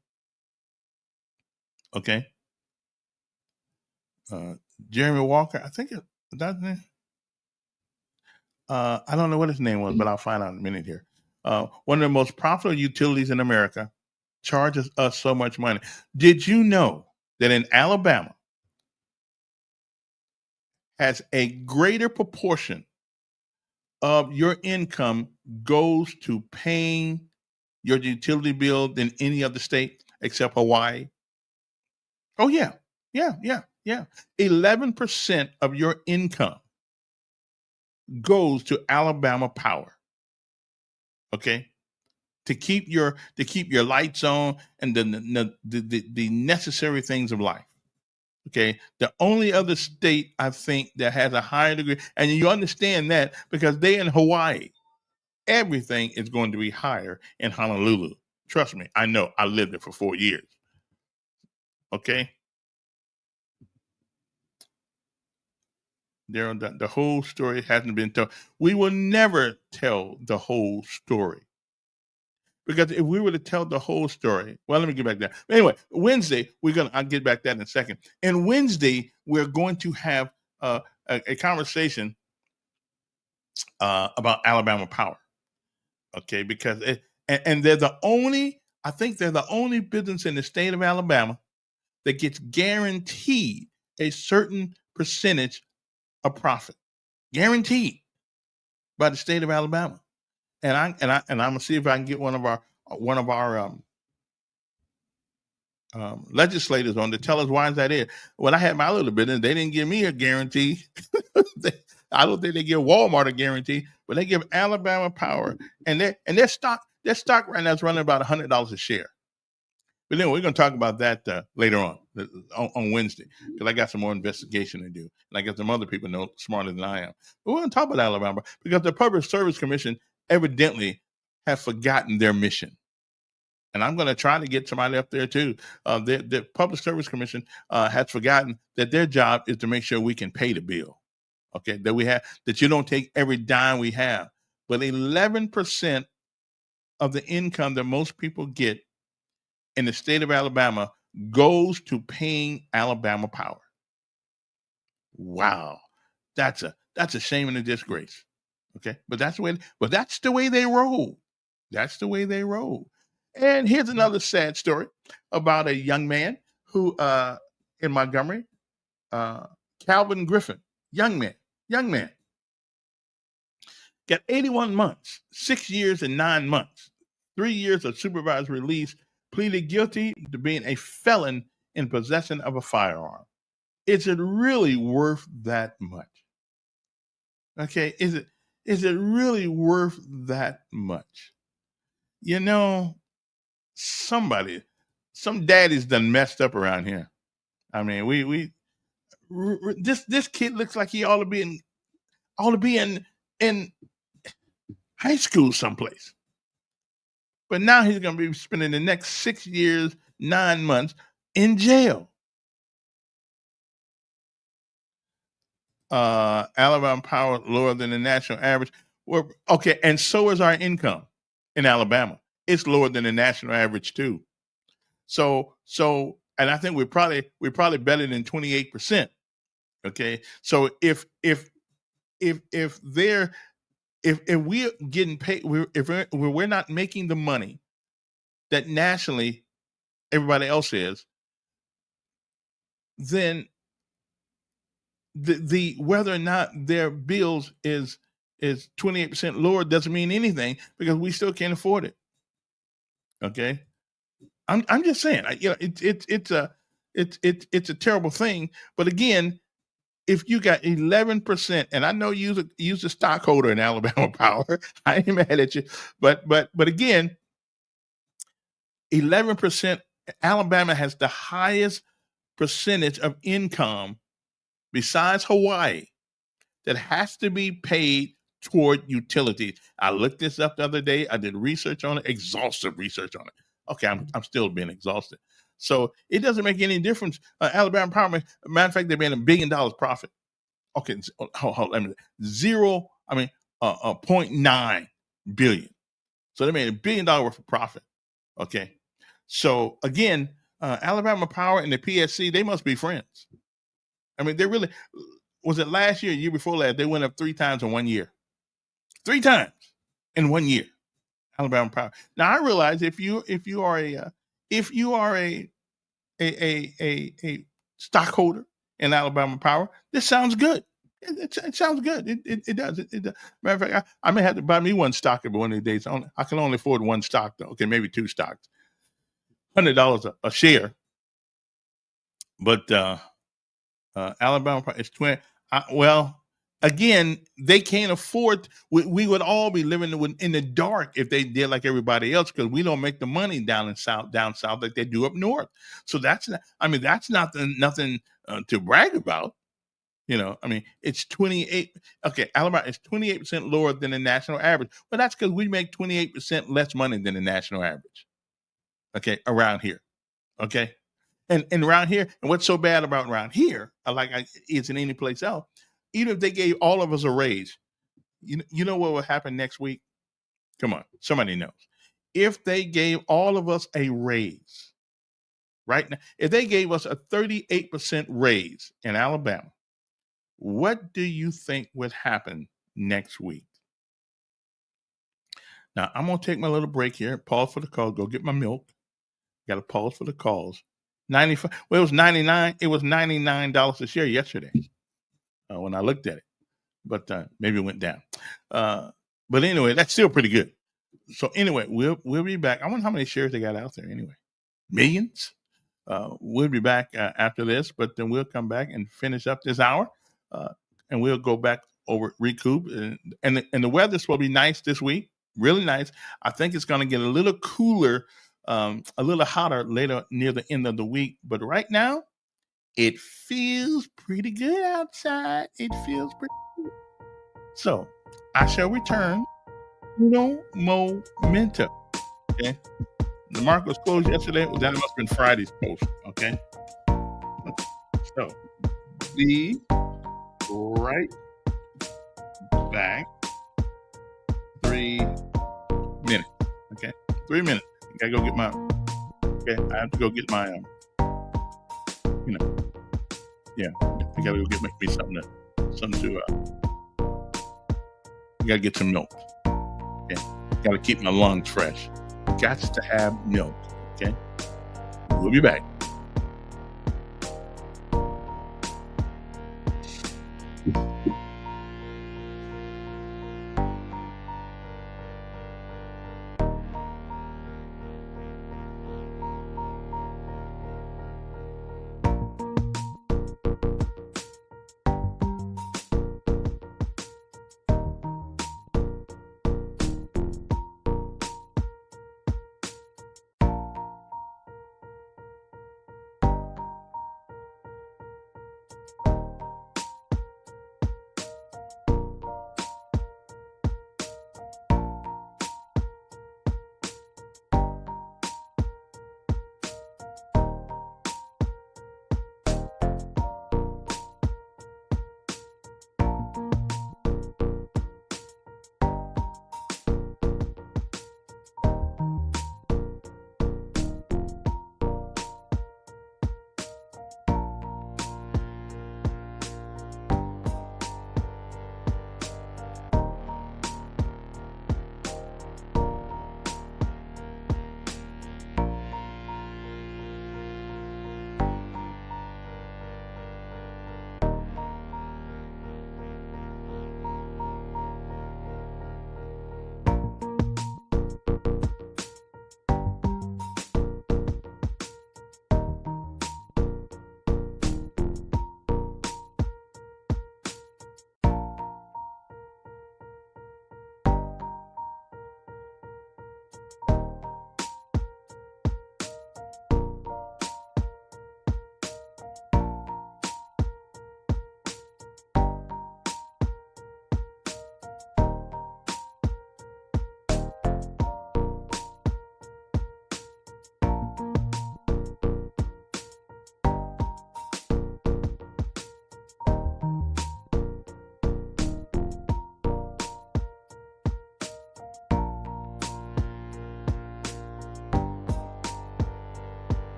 okay? Jeremy Walker, I think that's his name. I don't know what his name was, but I'll find out in a minute here. One of the most profitable utilities in America charges us so much money. Did you know that in Alabama has a greater proportion of your income goes to paying your utility bill than any other state except Hawaii? Oh, yeah. 11% of your income goes to Alabama Power. Okay? To keep your lights on and the necessary things of life. Okay, the only other state I think that has a higher degree, and you understand that because they in Hawaii, everything is going to be higher in Honolulu. Trust me, I know. I lived there for 4 years. Okay. The whole story hasn't been told. We will never tell the whole story. Because if we were to tell the whole story, well, let me get back there. Anyway, Wednesday, I'll get back to that in a second. And Wednesday, we're going to have a conversation about Alabama Power. Okay, because and they're I think they're the only business in the state of Alabama that gets guaranteed a certain percentage of profit. Guaranteed by the state of Alabama. And I'm gonna see if I can get one of our legislators on to tell us why that is. When I had my little business, they didn't give me a guarantee. I don't think they give Walmart a guarantee, but they give Alabama Power, and their stock right now is running about $100 a share. But anyway, we're going to talk about that later on Wednesday, because I got some more investigation to do, and I got some other people know smarter than I am. But we're going to talk about Alabama because the Public Service Commission evidently have forgotten their mission. And I'm going to try to get somebody up there too. The Public Service Commission has forgotten that their job is to make sure we can pay the bill. Okay, that you don't take every dime we have. But 11% of the income that most people get in the state of Alabama goes to paying Alabama Power. Wow, that's a shame and a disgrace. Okay, but that's the way they roll. That's the way they roll. And here's another sad story about a young man who in Montgomery, Calvin Griffin, young man, got 81 months, 6 years and 9 months, 3 years of supervised release, pleaded guilty to being a felon in possession of a firearm. Is it really worth that much? Okay, is it really worth that much? You know, some daddies done messed up around here. I mean, this kid looks like he ought to be in high school someplace. But now he's going to be spending the next 6 years, 9 months in jail. Alabama Power lower than the national average. Well, okay, and so is our income in Alabama. It's lower than the national average too. So, and I think we're probably better than 28%. Okay, so if we're getting paid, if we're not making the money that nationally everybody else is, then the whether or not their bills is 28% lower doesn't mean anything, because we still can't afford it. Okay, I'm just saying, it's a terrible thing. But again, if you got 11%, and I know you're a stockholder in Alabama Power, I ain't mad at you, but again, 11%, Alabama has the highest percentage of income besides Hawaii that has to be paid toward utilities. I looked this up the other day. I did research on it, exhaustive research on it. Okay, I'm still being exhausted. So it doesn't make any difference. Alabama Power, matter of fact, they made $1 billion profit. Okay, hold on, 0.9 billion. So they made $1 billion worth of profit. Okay, so again, Alabama Power and the PSC, they must be friends. I mean, they really, was it last year, year before last, they went up 3 times in 1 year. 3 times in 1 year. Alabama Power. Now I realize if you are a stockholder in Alabama Power, this sounds good. It sounds good. It does. It does. Matter of fact, I may have to buy me one stock every one of these days. I can only afford one stock though. Okay, maybe 2 stocks. $100 a share. But Alabama Power is 20. Well, again, they can't afford. We would all be living in the dark if they did like everybody else, because we don't make the money down south like they do up north. So that's nothing to brag about. It's 28. Okay, Alabama is 28% lower than the national average, but that's because we make 28% less money than the national average. Okay, around here. Okay, And around here, and what's so bad about around here, isn't any place else, even if they gave all of us a raise, you know what will happen next week? Come on, somebody knows. If they gave all of us a raise right now, if they gave us a 38% raise in Alabama, what do you think would happen next week? Now, I'm going to take my little break here, pause for the call, go get my milk. Got to pause for the calls. 95. Well, it was 99. It was $99 a share yesterday when I looked at it, but maybe it went down. But anyway, that's still pretty good. So anyway, we'll be back. I wonder how many shares they got out there anyway. Millions. We'll be back after this, but then we'll come back and finish up this hour, and we'll go back over recoup. And the weather's will be nice this week, really nice. I think it's going to get a little cooler, a little hotter later near the end of the week. But right now, it feels pretty good outside. It feels pretty good. So I shall return. No momento. Okay. The market was closed yesterday. Well, that must have been Friday's post. Okay. So be right back. 3 minutes. Okay. 3 minutes. I gotta go get my. Okay. I have to go get my. Yeah. I gotta go get me something to. I gotta get some milk. Okay. Gotta keep my lungs fresh. Got to have milk. Okay. We'll be back.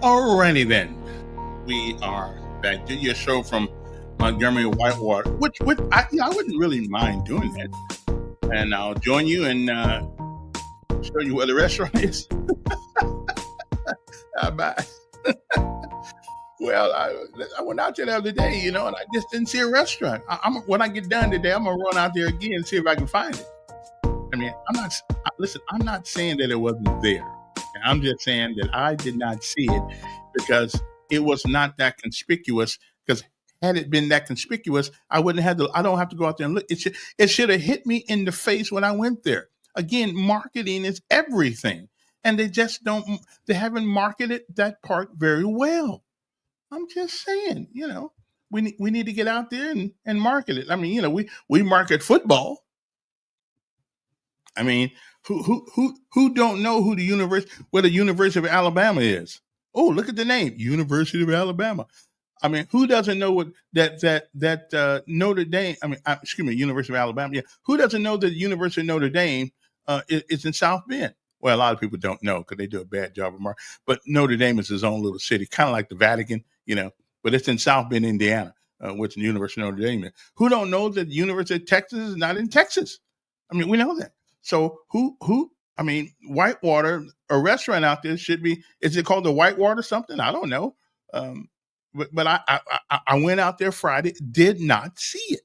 Alrighty then, we are back. Did your show from Montgomery Whitewater, which I wouldn't really mind doing that, and I'll join you and show you where the restaurant is. Bye. Well, I went out there the other day, and I just didn't see a restaurant. When I get done today, I'm gonna run out there again and see if I can find it. I mean, I'm not saying that it wasn't there. I'm just saying that I did not see it because it was not that conspicuous. Because had it been that conspicuous, I wouldn't have to. I don't have to go out there and look. It should have hit me in the face when I went there. Again, marketing is everything, and they just don't. They haven't marketed that part very well. I'm just saying, we need to get out there and market it. I mean, we market football. I mean, who don't know where the University of Alabama is? Oh, look at the name, University of Alabama. I mean, who doesn't know what that Notre Dame? I mean, excuse me, University of Alabama. Yeah, who doesn't know that the University of Notre Dame is in South Bend? Well, a lot of people don't know because they do a bad job of marketing. But Notre Dame is its own little city, kind of like the Vatican, But it's in South Bend, Indiana, which the University of Notre Dame is. Who don't know that the University of Texas is not in Texas? I mean, we know that. So who? I mean, Whitewater, a restaurant out there should be. Is it called the Whitewater something? I don't know. But I went out there Friday, did not see it.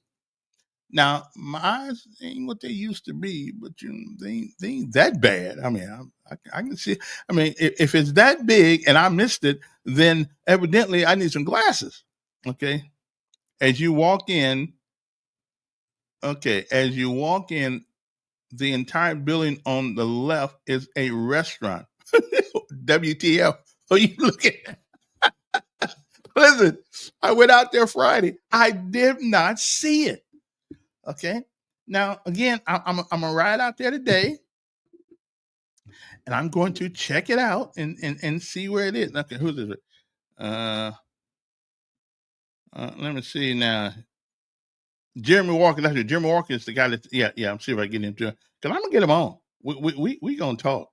Now my eyes ain't what they used to be, but they ain't that bad. I mean, I can see. I mean, if it's that big and I missed it, then evidently I need some glasses. Okay, as you walk in, the entire building on the left is a restaurant. WTF? Are you looking at? Listen, I went out there Friday. I did not see it. Okay. Now, again, I'm gonna ride out there today, and I'm going to check it out and see where it is. Okay, who's it? Let me see now. Jeremy Walker. That's it. Jeremy Walker is the guy that. Yeah. I'm see if I get him to. Because I'm gonna get him on. We gonna talk.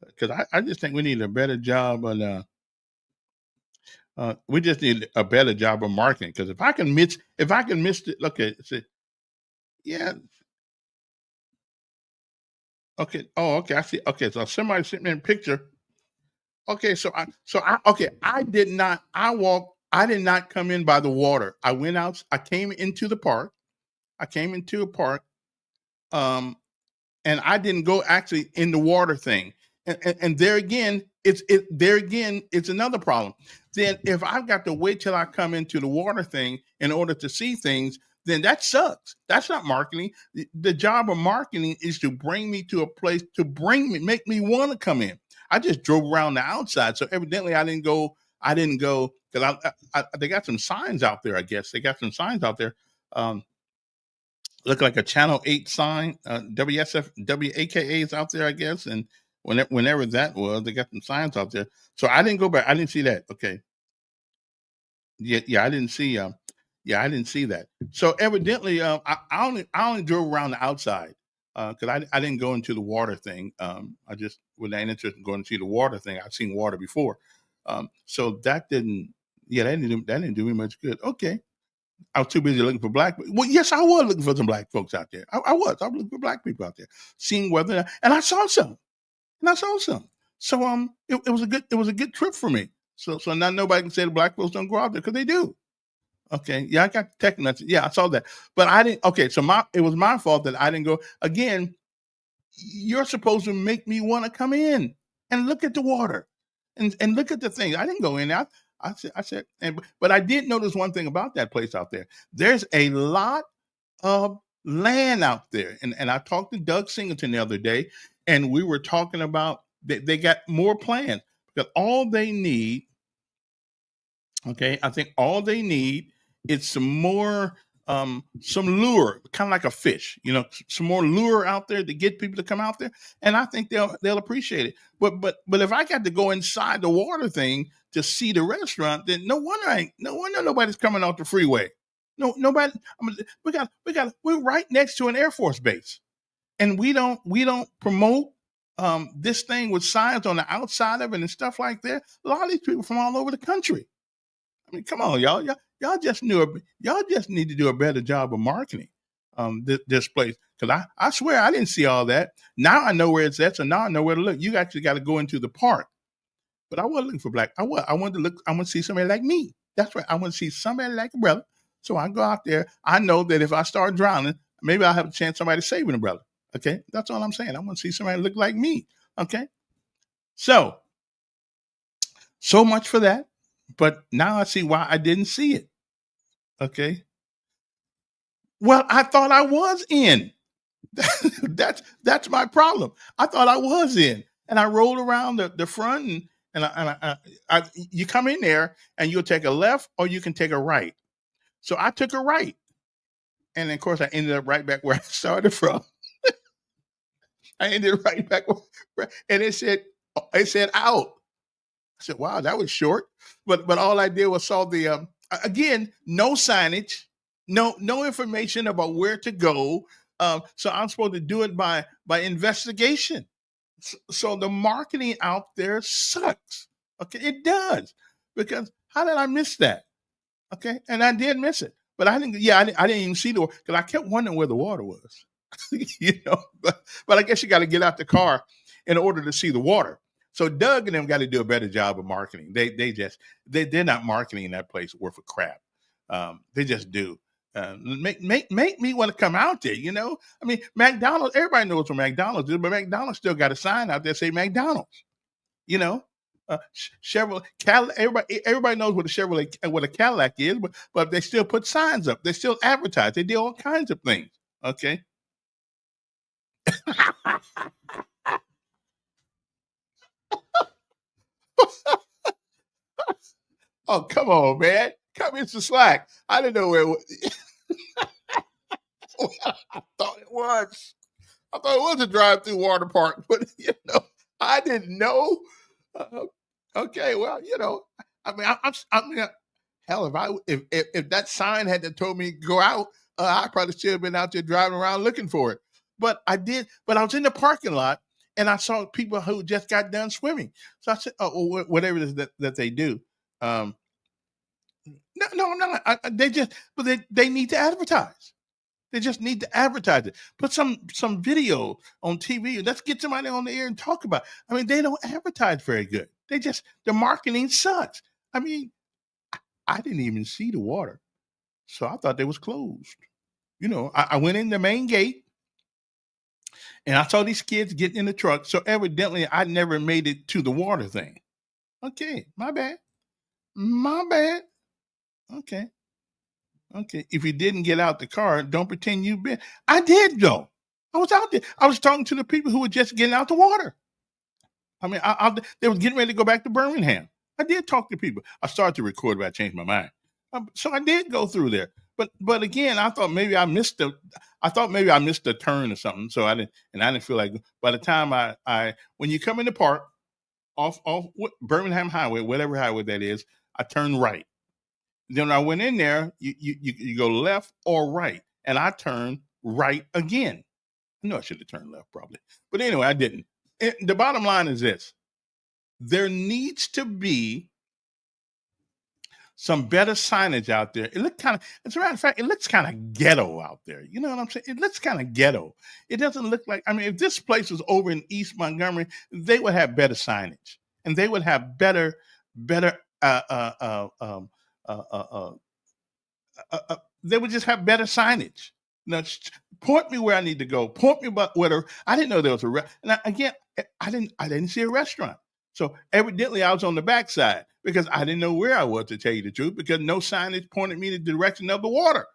Because I just think we need a better job on. We just need a better job of marketing. Because if I can miss it, okay, see, yeah, okay, oh, okay, I see. Okay, so somebody sent me a picture. Okay, I did not. I did not come in by the water. I went out. I came into the park. Um, and I didn't go actually in the water thing. And there again, it's another problem. Then if I've got to wait till I come into the water thing in order to see things, then that sucks. That's not marketing. The job of marketing is to bring me to a place make me want to come in. I just drove around the outside. So evidently I didn't go because they got some signs out there, I guess. They got some signs out there. Look like a Channel 8 sign, WSF, WAKA is out there, I guess. And whenever that was, they got some signs out there. So I didn't go back. I didn't see that. Okay. Yeah, I didn't see. I didn't see that. So evidently, I only drove around the outside because I didn't go into the water thing. I just was not interested in going to see the water thing. I've seen water before, so that didn't. Yeah, that didn't do me much good. Okay. I was too busy looking for black people. Well, yes, I was looking for some black folks out there. I was looking for black people out there, seeing whether, and I saw some. So it was a good trip for me. So now nobody can say the black folks don't go out there because they do. Okay, yeah, I got the text message. Yeah, I saw that, but I didn't. Okay, so it was my fault that I didn't go. Again, you're supposed to make me want to come in and look at the water, and look at the things. I didn't go in there. I said, but I did notice one thing about that place out there. There's a lot of land out there. And I talked to Doug Singleton the other day, and we were talking about they got more plans because all they need, okay, I think all they need is some lure, kind of like a fish, some more lure out there to get people to come out there. And I think they'll appreciate it. But if I got to go inside the water thing to see the restaurant, then no wonder nobody's coming off the freeway. No, nobody. I mean, we're right next to an Air Force base, and we don't promote this thing with signs on the outside of it and stuff like that. A lot of these people from all over the country. I mean, come on, y'all just need to do a better job of marketing this place, because I swear I didn't see all that. Now I know where it's at, so now I know where to look. You actually got to go into the park. But I wasn't looking for black. I wanted to look. I want to see somebody like me. That's right. I want to see somebody like a brother. So I go out there. I know that if I start drowning, maybe I'll have a chance somebody saving a brother. Okay, that's all I'm saying. I want to see somebody look like me. Okay, so much for that. But now I see why I didn't see it. Okay. Well, I thought I was in. That's my problem. I thought I was in, and I rolled around the front You come in there and you'll take a left or you can take a right. So I took a right, and then, of course, I ended up right back where I started from. I ended right back, and it said out. I said, "Wow, that was short." But all I did was saw the again, no signage, no information about where to go. So I'm supposed to do it by investigation. So the marketing out there sucks. Okay, it does, because how did I miss that? Okay, and I did miss it, but I didn't. Yeah, I didn't even see the water because I kept wondering where the water was. But I guess you got to get out the car in order to see the water. So Doug and them got to do a better job of marketing. They're not marketing that place worth a crap. They just do. Make me want to come out there. I mean, McDonald's. Everybody knows what McDonald's is, but McDonald's still got a sign out there say McDonald's. Chevrolet, Cadillac. Everybody knows what a Chevrolet, what a Cadillac is, but they still put signs up. They still advertise. They do all kinds of things. Okay. Oh, come on, man. Cut me some slack. I didn't know where it was. I thought it was. I thought it was a drive-through water park, but I didn't know. Okay, well, I mean, I mean, hell, if that sign had to told me to go out, I probably should have been out there driving around looking for it. But I did. But I was in the parking lot and I saw people who just got done swimming. So I said, "Oh, whatever it is that they do." No. But they need to advertise. They just need to advertise it. Put some video on TV. Let's get somebody on the air and talk about it. I mean, they don't advertise very good. The marketing sucks. I mean, I didn't even see the water, so I thought they was closed. I went in the main gate and I saw these kids getting in the truck. So evidently, I never made it to the water thing. Okay, my bad. Okay. If you didn't get out the car, don't pretend you've been. I did though. I was out there. I was talking to the people who were just getting out the water. I mean, they were getting ready to go back to Birmingham. I did talk to people. I started to record, but I changed my mind. So I did go through there. But again, I thought maybe I missed the turn or something. So I didn't feel like. By the time when you come in the park off Birmingham Highway, whatever highway that is, I turned right. Then when I went in there, you go left or right, and I turned right again. I know I should have turned left probably, but anyway, I didn't. The bottom line is this: there needs to be some better signage out there. As a matter of fact, it looks kind of ghetto out there. You know what I'm saying? It looks kind of ghetto. It doesn't look like, I mean, if this place was over in East Montgomery, they would have better signage and they would have better, they would just have better signage. Now, point me where I need to go. Point me about whether I didn't know there was a and again, I didn't see a restaurant. So evidently I was on the backside because I didn't know where I was, to tell you the truth, because no signage pointed me in the direction of the water.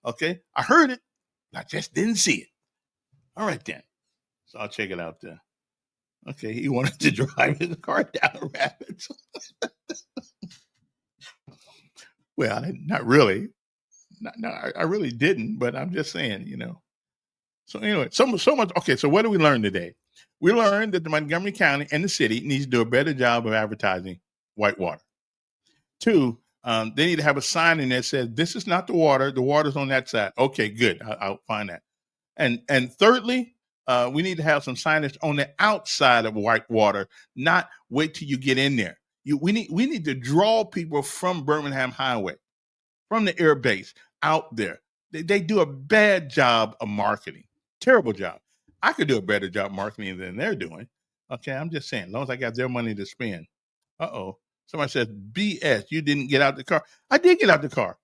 Okay. I heard it, but I just didn't see it. All right then. So I'll check it out there. Okay. He wanted to drive his car down the rapids. Well, not really. No, I really didn't, but I'm just saying, So anyway, so much. Okay, so what did we learn today? We learned that the Montgomery County and the city needs to do a better job of advertising whitewater. 2, they need to have a sign in there that says, "This is not the water. The water's on that side." Okay, good. I'll find that. And thirdly, we need to have some signage on the outside of whitewater. Not wait till you get in there. We need to draw people from Birmingham Highway, from the air base out there. They do a bad job of marketing. Terrible job. I could do a better job marketing than they're doing. Okay, I'm just saying, as long as I got their money to spend. Somebody says, BS, you didn't get out the car. I did get out the car.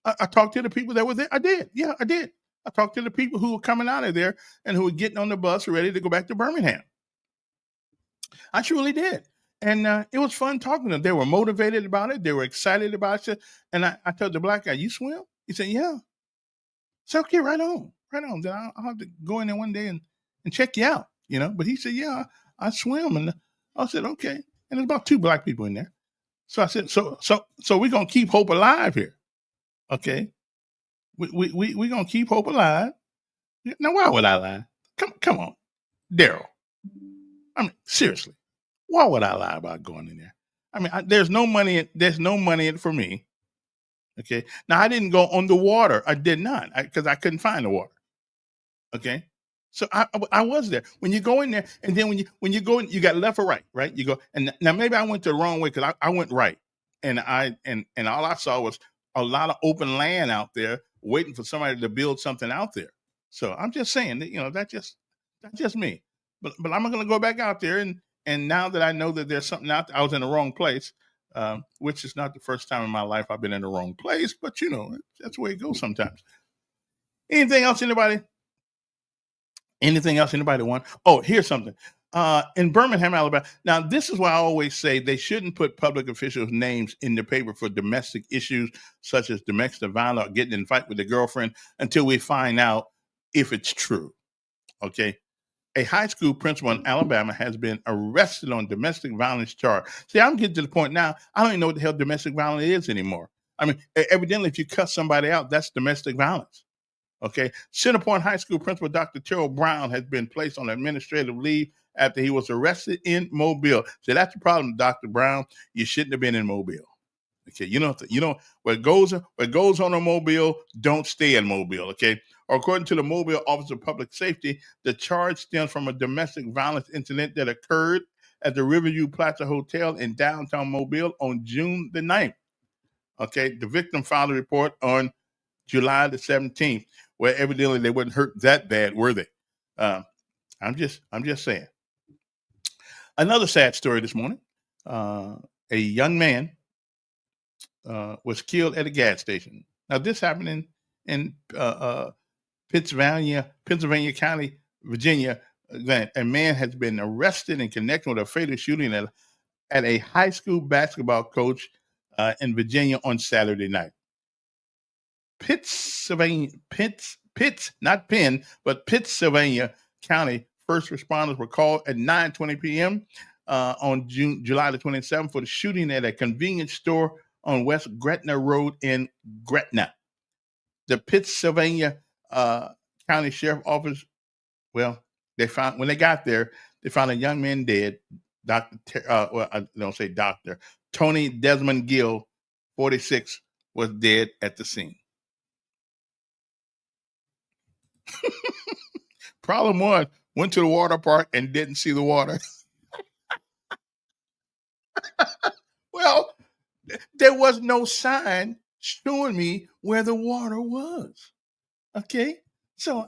I talked to the people that were there. I did. Yeah, I did. I talked to the people who were coming out of there and who were getting on the bus ready to go back to Birmingham. I truly did. And it was fun talking to them. They were motivated about it. They were excited about it. And I told the black guy, "You swim?" He said, "Yeah." So okay, right on. Then I'll have to go in there one day and check you out, But he said, "Yeah, I swim." And I said, "Okay." and there's about 2 black people in there. So I said, so we're gonna keep hope alive here. Okay. We gonna keep hope alive. Now why would I lie? Come on, Daryl. I mean, seriously, why would I lie about going in there? I mean, there's no money. There's no money in it for me. Okay. Now I didn't go on the water. I did not, because I couldn't find the water. Okay. So I was there. When you go in there, and then when you go in, you got left or right, right? You go, and now maybe I went the wrong way, because I went right, and all I saw was a lot of open land out there waiting for somebody to build something out there. So I'm just saying that, that's just me. But I'm going to go back out there, and now that I know that there's something out there, I was in the wrong place, which is not the first time in my life I've been in the wrong place, but that's the way it goes sometimes. Anything else, anybody? Anything else anybody want? Oh, here's something. In Birmingham, Alabama. Now, this is why I always say they shouldn't put public officials' names in the paper for domestic issues, such as domestic violence or getting in a fight with a girlfriend, until we find out if it's true. Okay. A high school principal in Alabama has been arrested on domestic violence charge. See, I'm getting to the point now, I don't even know what the hell domestic violence is anymore. I mean, evidently, if you cuss somebody out, that's domestic violence. Okay. Center Point High School principal Dr. Terrell Brown has been placed on administrative leave after he was arrested in Mobile. So that's the problem, Dr. Brown. You shouldn't have been in Mobile. Okay. What goes on in Mobile, don't stay in Mobile. Okay. According to the Mobile Office of Public Safety, the charge stems from a domestic violence incident that occurred at the Riverview Plaza Hotel in downtown Mobile on June the 9th. Okay. The victim filed a report on July the 17th, where evidently they wasn't hurt that bad, were they? I'm just saying. Another sad story this morning. A young man was killed at a gas station. Now, this happened in Pennsylvania County, Virginia. A man has been arrested in connection with a fatal shooting at a high school basketball coach in Virginia on Saturday night. Pittsylvania County first responders were called at 9:20 p.m. On July the 27th for the shooting at a convenience store on West Gretna Road in Gretna. The Pittsylvania County Sheriff Office, when they got there, they found a young man dead. I don't say doctor. Tony Desmond Gill, 46, was dead at the scene. Problem one, went to the water park and didn't see the water. Well, there was no sign showing me where the water was. Okay. So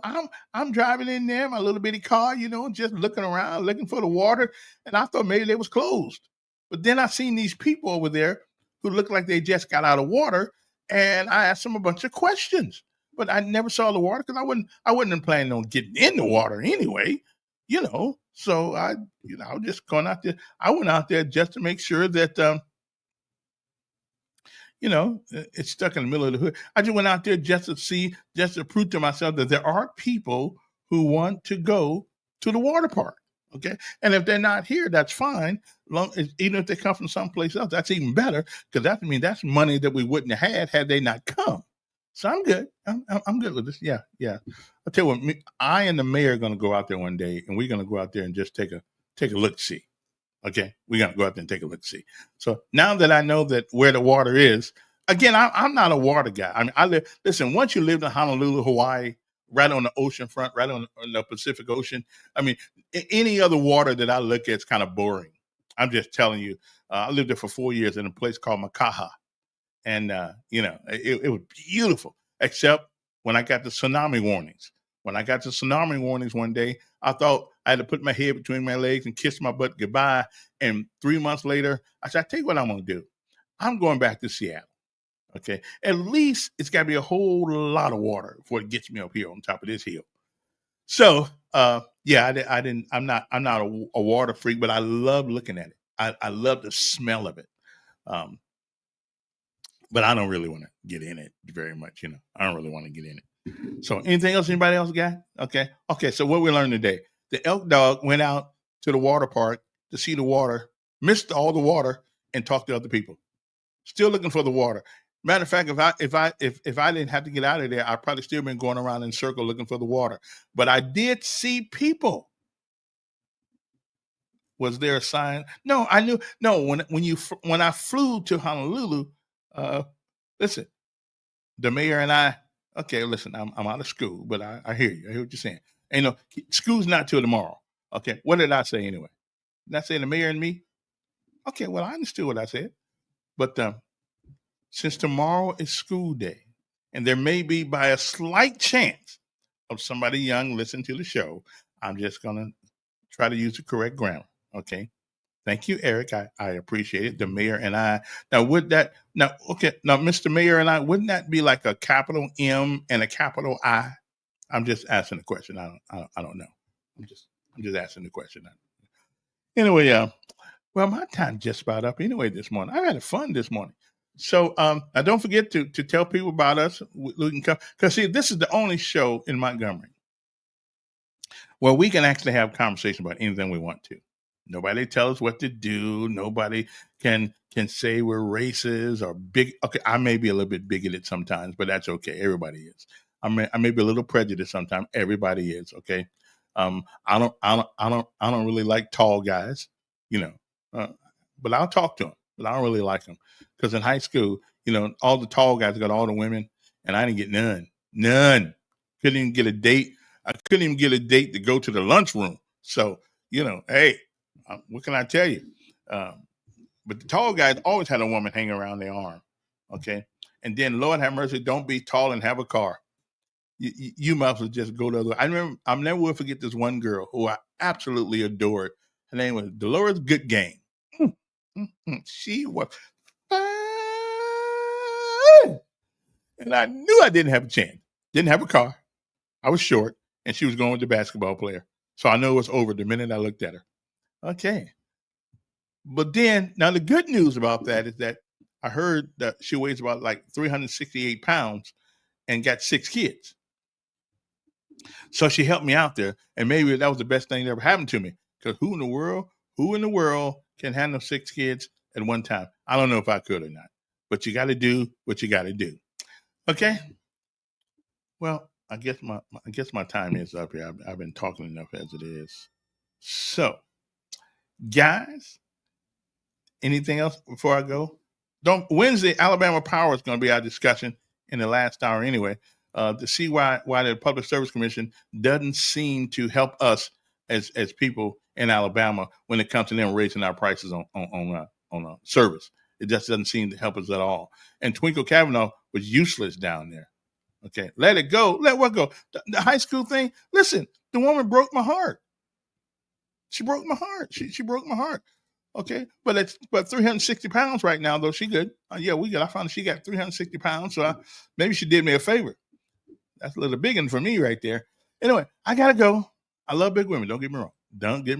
I'm driving in there, my little bitty car, just looking around, looking for the water. And I thought maybe they was closed. But then I seen these people over there who looked like they just got out of water. And I asked them a bunch of questions. But I never saw the water because I wasn't planning on getting in the water anyway, So I was just going out there. I went out there just to make sure that, it's stuck in the middle of the hood. I just went out there just to prove to myself that there are people who want to go to the water park. Okay. And if they're not here, that's fine. Even if they come from someplace else, that's even better, because that's money that we wouldn't have had they not come. So I'm good. I'm good with this. Yeah. I'll tell you what, I and the mayor are going to go out there one day, and we're going to go out there and just take a look see. Okay, we're going to go out there and take a look see. So now that I know that where the water is, again, I'm not a water guy. I mean, once you lived in Honolulu, Hawaii, right on the ocean front, right on the Pacific Ocean, I mean, any other water that I look at is kind of boring. I'm just telling you. I lived there for 4 years in a place called Makaha. And, it was beautiful, except when I got the tsunami warnings. When I got the tsunami warnings one day, I thought I had to put my head between my legs and kiss my butt goodbye. And 3 months later, I said, I tell you what I'm going to do. I'm going back to Seattle. Okay. At least it's got to be a whole lot of water before it gets me up here on top of this hill. So, I'm not a water freak, but I love looking at it. I love the smell of it. But I don't really want to get in it very much, I don't really want to get in it. So anything else anybody else got? Okay. So what we learned today, the elk dog went out to the water park to see the water missed all the water and talked to other people. Still looking for the water. Matter of fact, if I didn't have to get out of there, I'd probably still been going around in a circle looking for the water. But I did see people. Was there a sign? No, I knew. No, when I flew to Honolulu, listen, the mayor and I. Okay, listen, I'm out of school, but I hear you. I hear what you're saying. And school's not till tomorrow. Okay, what did I say anyway? Did I say the mayor and me? Okay, well, I understood what I said. But since tomorrow is school day, and there may be by a slight chance of somebody young listening to the show, I'm just going to try to use the correct grammar. Okay. Thank you, Eric. I appreciate it. The mayor and I. Now, Mr. Mayor and I, wouldn't that be like a capital M and a capital I? I'm just asking the question. I don't know. I'm just asking the question. Anyway, well, my time just about up anyway this morning. I had fun this morning. So now don't forget to tell people about us. We can come, because see, this is the only show in Montgomery where we can actually have conversation about anything we want to. Nobody tell us what to do. Nobody can say we're racist or big. Okay, I may be a little bit bigoted sometimes, but that's okay. Everybody is. I may be a little prejudiced sometimes. Everybody is. Okay. I don't really like tall guys, but I'll talk to them. But I don't really like them because in high school, all the tall guys got all the women, and I didn't get none. Couldn't even get a date. I couldn't even get a date to go to the lunchroom. So hey. What can I tell you? But the tall guys always had a woman hanging around their arm. Okay. And then, Lord have mercy, don't be tall and have a car. You might as well just go the other way. I'll never will forget this one girl who I absolutely adored. Her name was Dolores Goodgame. She was fine. And I knew I didn't have a chance. Didn't have a car. I was short, and she was going with the basketball player. So I know it was over the minute I looked at her. Okay. But then, now the good news about that is that I heard that she weighs about like 368 pounds and got 6 kids. So she helped me out there. And maybe that was the best thing that ever happened to me. Because who in the world can handle 6 kids at one time? I don't know if I could or not. But you got to do what you got to do. Okay. Well, I guess my time is up here. I've been talking enough as it is. So, guys, anything else before I go? Wednesday, Alabama Power is going to be our discussion in the last hour anyway, to see why the Public Service Commission doesn't seem to help us as people in Alabama when it comes to them raising our prices on service. It just doesn't seem to help us at all. And Twinkle Kavanaugh was useless down there. Okay, let it go. Let what go? The high school thing. Listen, the woman broke my heart. She broke my heart. She broke my heart. Okay. But 360 pounds right now, though. She good. I found she got 360 pounds. So maybe she did me a favor. That's a little big one for me right there. Anyway, I got to go. I love big women. Don't get me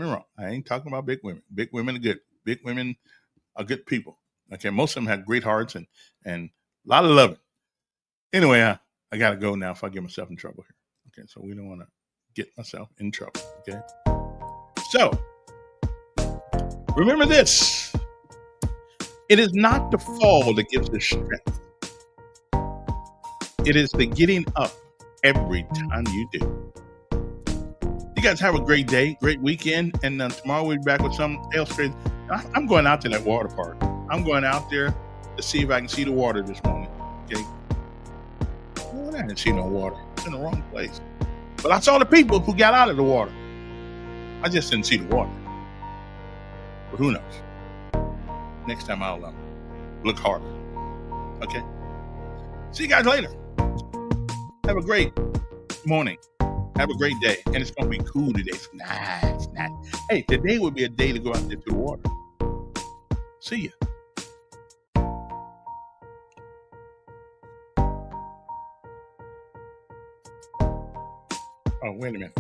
wrong. I ain't talking about big women. Big women are good. Big women are good people. Okay. Most of them have great hearts and a lot of loving. Anyway, I got to go now if I get myself in trouble here. Okay. So we don't want to get myself in trouble. Okay. So, remember this. It is not the fall that gives us strength. It is the getting up every time you do. You guys have a great day, great weekend, and tomorrow we'll be back with something else crazy. I'm going out to that water park. I'm going out there to see if I can see the water this morning. Okay? Well, I didn't see no water. It's in the wrong place. But I saw the people who got out of the water. I just didn't see the water. But who knows? Next time I'll look harder. Okay? See you guys later. Have a great morning. Have a great day. And it's going to be cool today. It's nice. Hey, today would be a day to go out there to the water. See ya. Oh, wait a minute.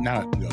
Now I can go.